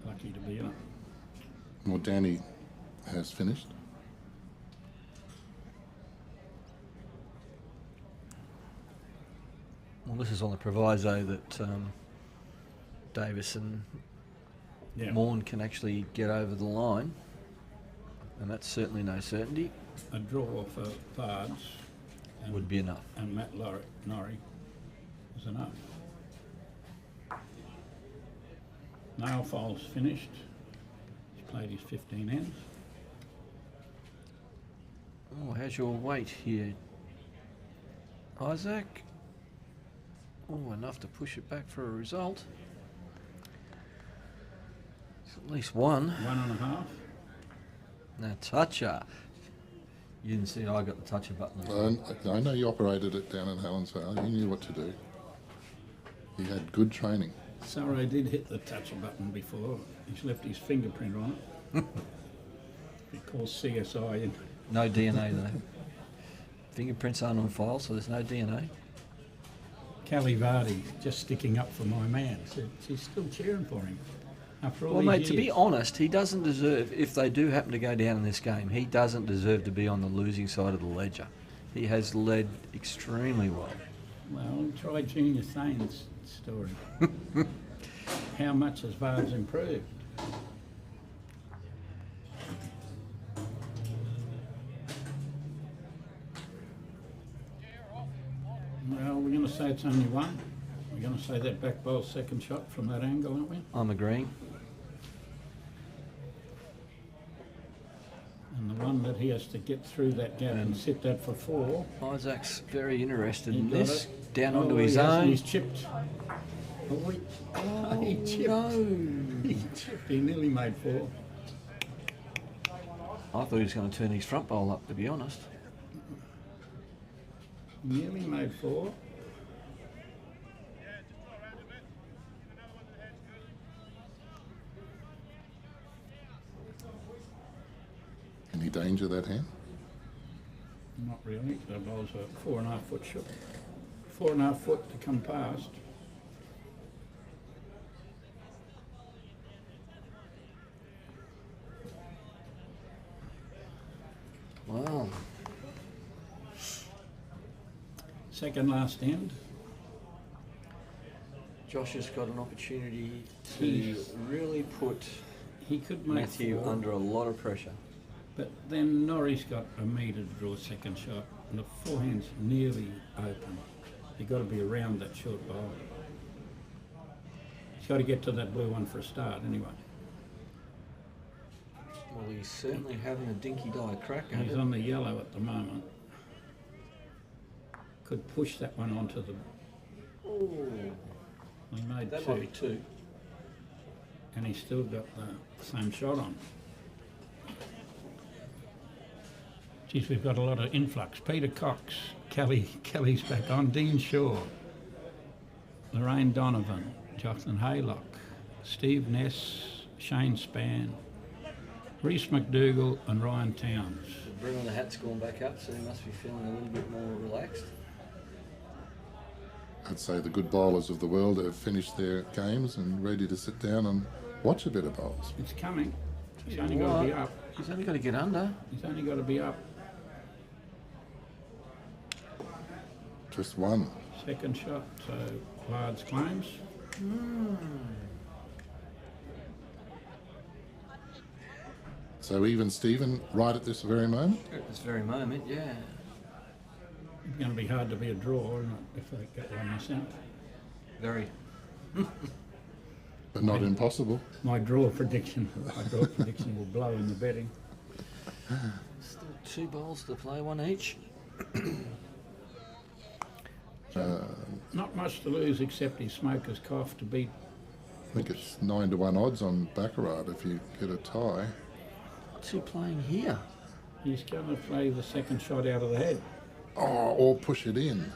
lucky to be in it. Well, Danny has finished. Well, this is on the proviso that Davis and Yeah. Morn can actually get over the line, and that's certainly no certainty. A draw for Bards and, Would be enough. and Matt Norrie is enough. Nail File's finished. He's played his 15 ends. Oh, how's your weight here, Isaac? Oh, enough to push it back for a result. It's at least one. 1.5. Now, toucher. You didn't see I got the toucher button. I know you operated it down in Helensvale. You knew what to do. You had good training. Sorry, I did hit the touch button before. He's left his fingerprint on it. Because CSI. No DNA though. Fingerprints aren't on file, so there's no DNA. Kelly Vardy just sticking up for my man. So she's still cheering for him. After all Well, these mate, years. to be honest, he doesn't deserve, if they do happen to go down in this game, he doesn't deserve to be on the losing side of the ledger. He has led extremely well. Well, try Junior Thane's story. How much has Vards improved? Well, we're going to say it's only one. We're going to say that back bowl's second shot from that angle, aren't we? I'm agreeing. And the one that he has to get through that gap and sit that for 4. Isaac's very interested He in got this. it. Down Oh, onto he his hasn't. own. He's chipped. Oh, he chipped. no. He chipped. He nearly made 4. I thought he was going to turn his front bowl up, to be honest. Nearly made 4. Any danger that hand? Not really. The bowl's a 4.5 foot shot. 4.5 foot to come past. Wow. Second last end. Josh has got an opportunity to He's- really put He could make Matthew 4, under a lot of pressure. but then Norrie's got a metre to draw second shot, and the forehand's nearly open. You've got to be around that short bowl. He's got to get to that blue one for a start anyway. Well, he's certainly having a dinky die crack at He's it. on the yellow at the moment. Could push that one onto the... Oh, He made that 2. might be 2. And he's still got the same shot on. Geez, we've got a lot of influx. Peter Cox, Kelly's back on, Dean Shaw, Lorraine Donovan, Jocelyn Haylock, Steve Ness, Shane Spann, Reece McDougall and Ryan Towns. Bruno the hat's gone back up, so he must be feeling a little bit more relaxed. I'd say the good bowlers of the world have finished their games and ready to sit down and watch a bit of bowls. It's coming. He's only got to be up. He's only got to get under. He's only got to be up. Just one. Second shot, so Lards claims. So even Stephen, right at this very moment. At this very moment, yeah. It's going to be hard to be a draw, isn't it, if they get 1%. Very. But not impossible. My draw prediction will blow in the betting. Still 2 bowls to play, 1 each. Not much to lose except his smoker's cough to beat. I think it's 9 to 1 odds on Baccarat if you get a tie. What's he playing here? He's going to play the second shot out of the head. Oh, or push it in.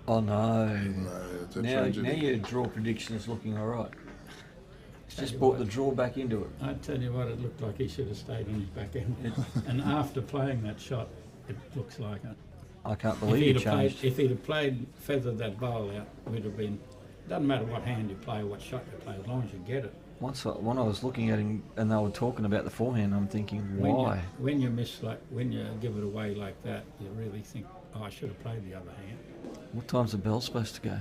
Oh no. No, it's a Now tragedy. your draw prediction is looking alright. He's Tell just you brought what. the draw back into it. I tell you what, it looked like he should have stayed in his back end. And after playing that shot, it looks like it. I can't If believe he'd he have played, changed. if he'd have played, feathered that bowl out, we'd have been. Doesn't matter what hand you play, what shot you play, as long as you get it. When I was looking at him and they were talking about the forehand, I'm thinking, why? When you miss, like when you give it away like that, you really think, oh, I should have played the other hand. What time's the bell supposed to go?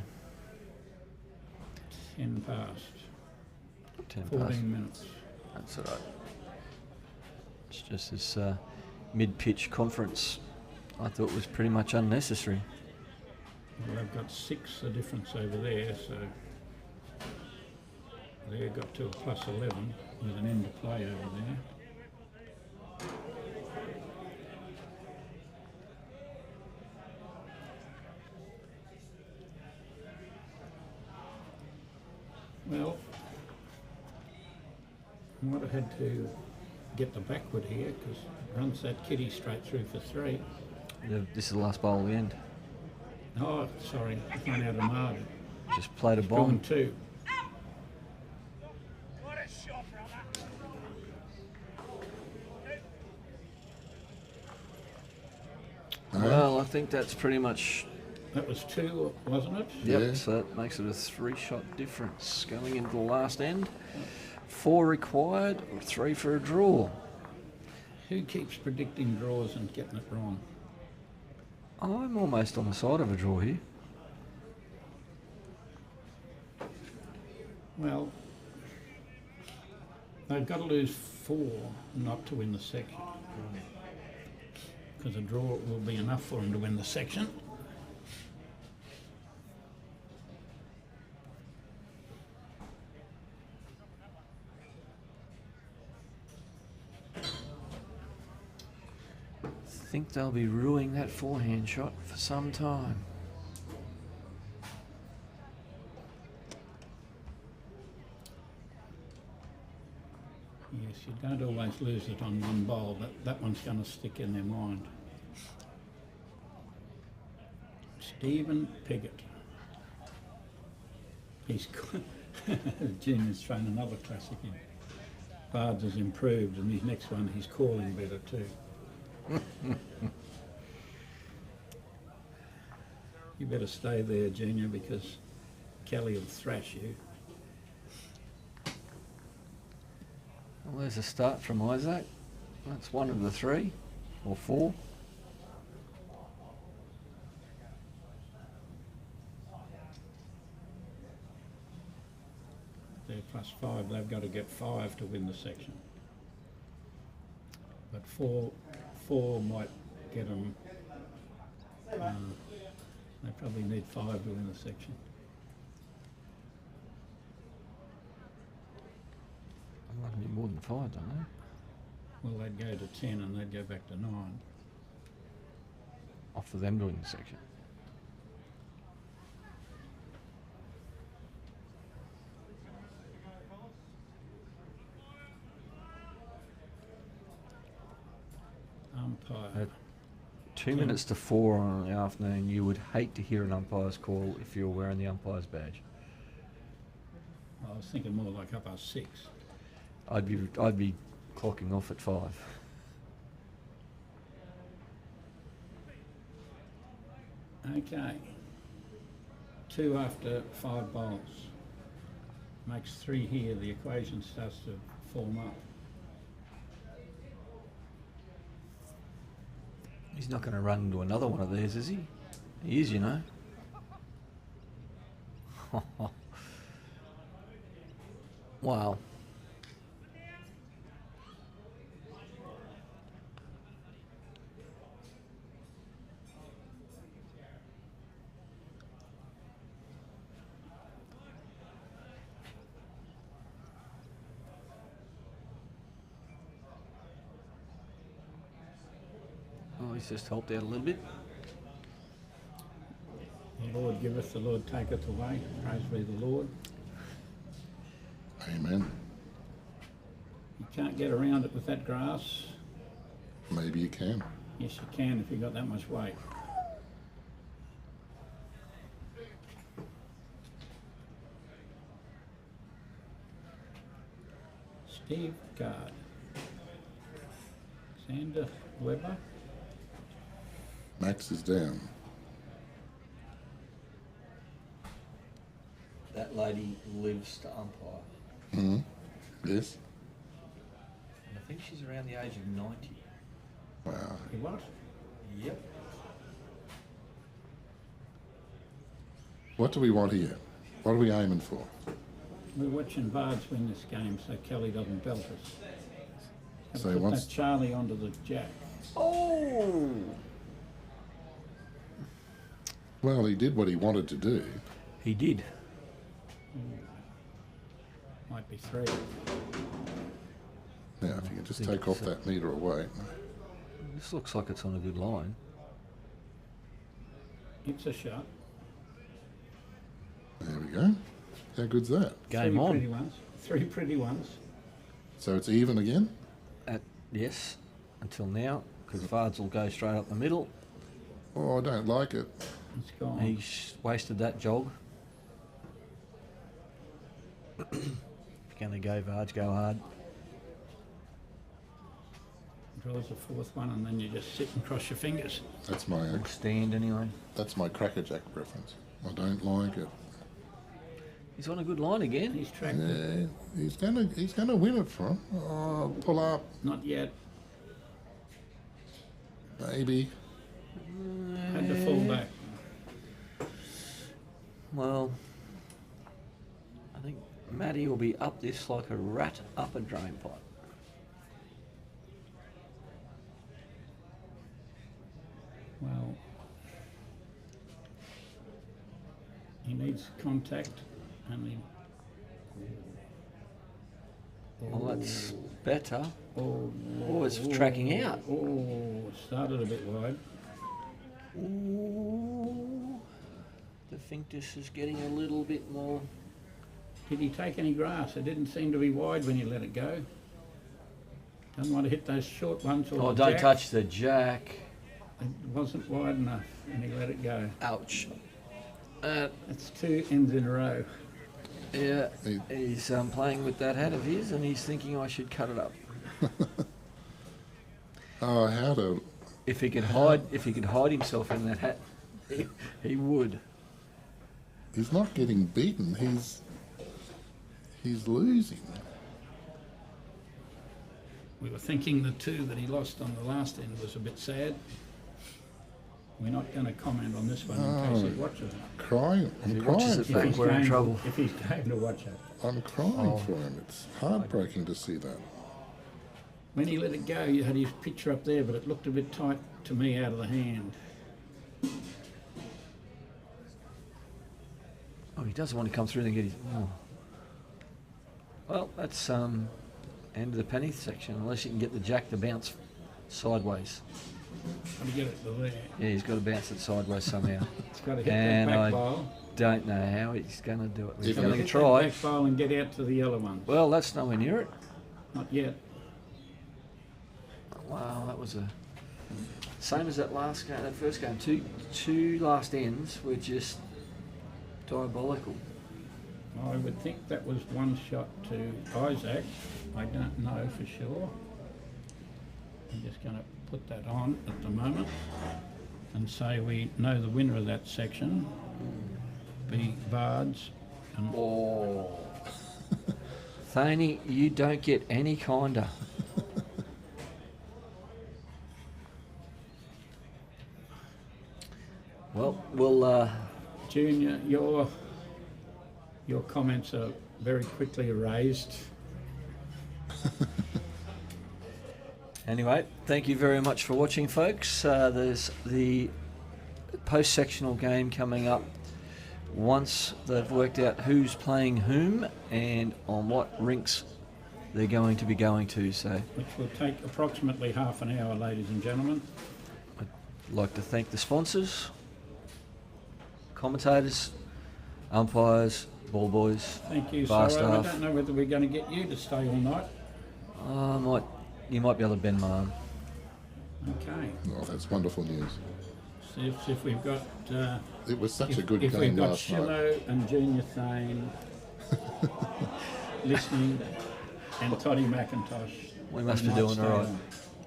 10 past, 10 14 past. minutes. That's all right. It's just this mid-pitch conference. I thought was pretty much unnecessary. Well, they've got 6 the difference over there, so they've got to a plus 11 with an end to play over there. Well, I might have had to get the backward here because runs that kitty straight through for 3. This is the last bowl of the end. Oh, sorry, it's run out of margin. Just played a Drawn bomb. 2. What a shot, brother. Well, I think that's pretty much. That was 2, wasn't it? Yep. Yeah. So that makes it a 3-shot difference going into the last end. 4 required, 3 for a draw. Who keeps predicting draws and getting it wrong? I'm almost on the side of a draw here. Well, they've got to lose 4 not to win the section. Because a draw will be enough for them to win the section. I think they'll be ruining that forehand shot for some time. Yes, you don't always lose it on one bowl, but that one's going to stick in their mind. Stephen Piggott. He's Junior's thrown another classic in. Bards has improved, and his next one, he's calling better too. You better stay there, Junior, because Kelly will thrash you. Well, there's a start from Isaac. That's 1 of the 3 or 4. They're +5. They've got to get 5 to win the section. But four might get them. They probably need 5 to win the section. Might need more than 5, don't they? Well, they'd go to 10 and they'd go back to 9. Off for them doing the section. Umpire. 2 minutes to 4 on the afternoon. You would hate to hear an umpire's call if you were wearing the umpire's badge. I was thinking more like up past 6. I'd be clocking off at 5. Okay. 2 after 5 bowls. Makes 3 here. The equation starts to form up. He's not going to run into another one of these, is he? He is, you know. Wow. Oh, he's just helped out a little bit. The Lord giveth, the Lord taketh away. Praise be the Lord. Amen. You can't get around it with that grass. Maybe you can. Yes, you can if you've got that much weight. Steve Gard. Xander Weber. Max is down. That lady lives to umpire. Hmm. Yes. And I think she's around the age of 90. Wow. You what? Yep. What do we want here? What are we aiming for? We're watching Bards win this game so Kelly doesn't belt us. So he Put wants. that Charlie onto the jack. Oh! Well, he did what he wanted to do. He did. Might be 3. Now, if you can just think take off so. that meter away. This looks like it's on a good line. It's a shot. There we go. How good's that? Game 3 on. pretty ones. 3 pretty ones. So it's even again? Yes, until now, because Vards will go straight up the middle. Oh, I don't like it. It's gone. He's wasted that jog. If you're going to go Vards, go hard. Draws a 4th one and then you just sit and cross your fingers. That's my Or stand anyway. crackerjack preference. I don't like it. He's on a good line again. He's tracked Yeah, it. he's gonna win it for him. Oh, pull up, Not yet. maybe. Had to fall back. Well, I think Matty will be up this like a rat up a drain pipe. Well, he needs contact and he... Well, that's better. Oh, Oh, it's tracking out. Oh, started a bit wide. Ooh, I think this is getting a little bit more. Did he take any grass? It didn't seem to be wide when you let it go. Don't want to hit those short ones or Oh, the don't jack. touch the jack. It wasn't wide enough and he let it go. Ouch. That's 2 ends in a row. Yeah, He- he's playing with that hat of his, and he's thinking I should cut it up. Oh, how to? If he could hide himself in that hat, he would. He's not getting beaten. He's losing. We were thinking the 2 that he lost on the last end was a bit sad. We're not going to comment on this one in case he watches it. Crying. If he I'm watches crying it for back, him. we're in trouble. If he's going to watch it. I'm crying Oh. for him. It's heartbreaking to see that. When he let it go, you had his picture up there, but it looked a bit tight to me out of the hand. Oh, he doesn't want to come through and get his. Oh. Well, that's end of the penny section, unless you can get the jack to bounce sideways. Got to get it to there. Yeah, he's got to bounce it sideways somehow. It's got to hit And that I back bowl. Don't know how he's going to do it. He's If going he- to Hit try. that back bowl and get out to the yellow ones. Well, that's nowhere near it. Not yet. Wow, that was a same as that last game, that first game. Two last ends were just diabolical. I would think that was one shot to Isaac. I don't know for sure. I'm just going to put that on at the moment and say we know the winner of that section be Vards. And Oh, Thaney, you don't get any kinder. Well, we'll Junior, you're Your comments are very quickly erased. Anyway, thank you very much for watching, folks. There's the post-sectional game coming up once they've worked out who's playing whom and on what rinks they're going to be going to. So Which will take approximately half an hour, ladies and gentlemen. I'd like to thank the sponsors, commentators, umpires, ball boys, Thank you, bar Sorrow. I staff. don't know whether we're going to get you to stay all night. You might be able to bend my arm. Okay. Oh, that's wonderful news. See if we've got... It was such a if, good if game we've got last night. Shillo and Junior Thane listening and Toddy McIntosh. We must be might doing stay all right. on.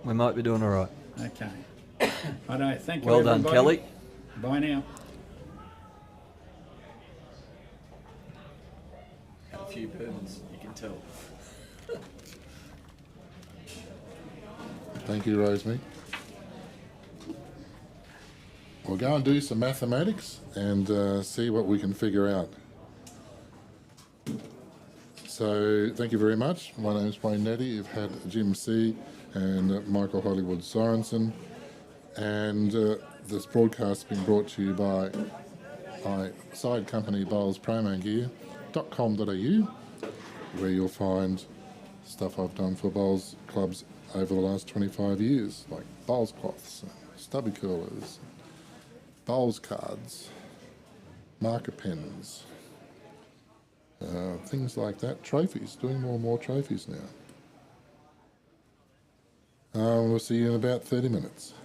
We might be doing all right. Okay. I don't thank you, Well done, everybody. Kelly. Bye now. Had a few bourbons, you can tell. Thank you, Rosemary. We'll go and do some mathematics and see what we can figure out. So, thank you very much. My name is Wayne Nettie. You've had Jim C. and Michael Hollywood Sorensen. And this broadcast has been brought to you by my side company, bowlspromogear.com.au, where you'll find stuff I've done for bowls clubs over the last 25 years, like bowls cloths, stubby curlers, bowls cards, marker pens, things like that. Trophies, doing more and more trophies now. We'll see you in about 30 minutes.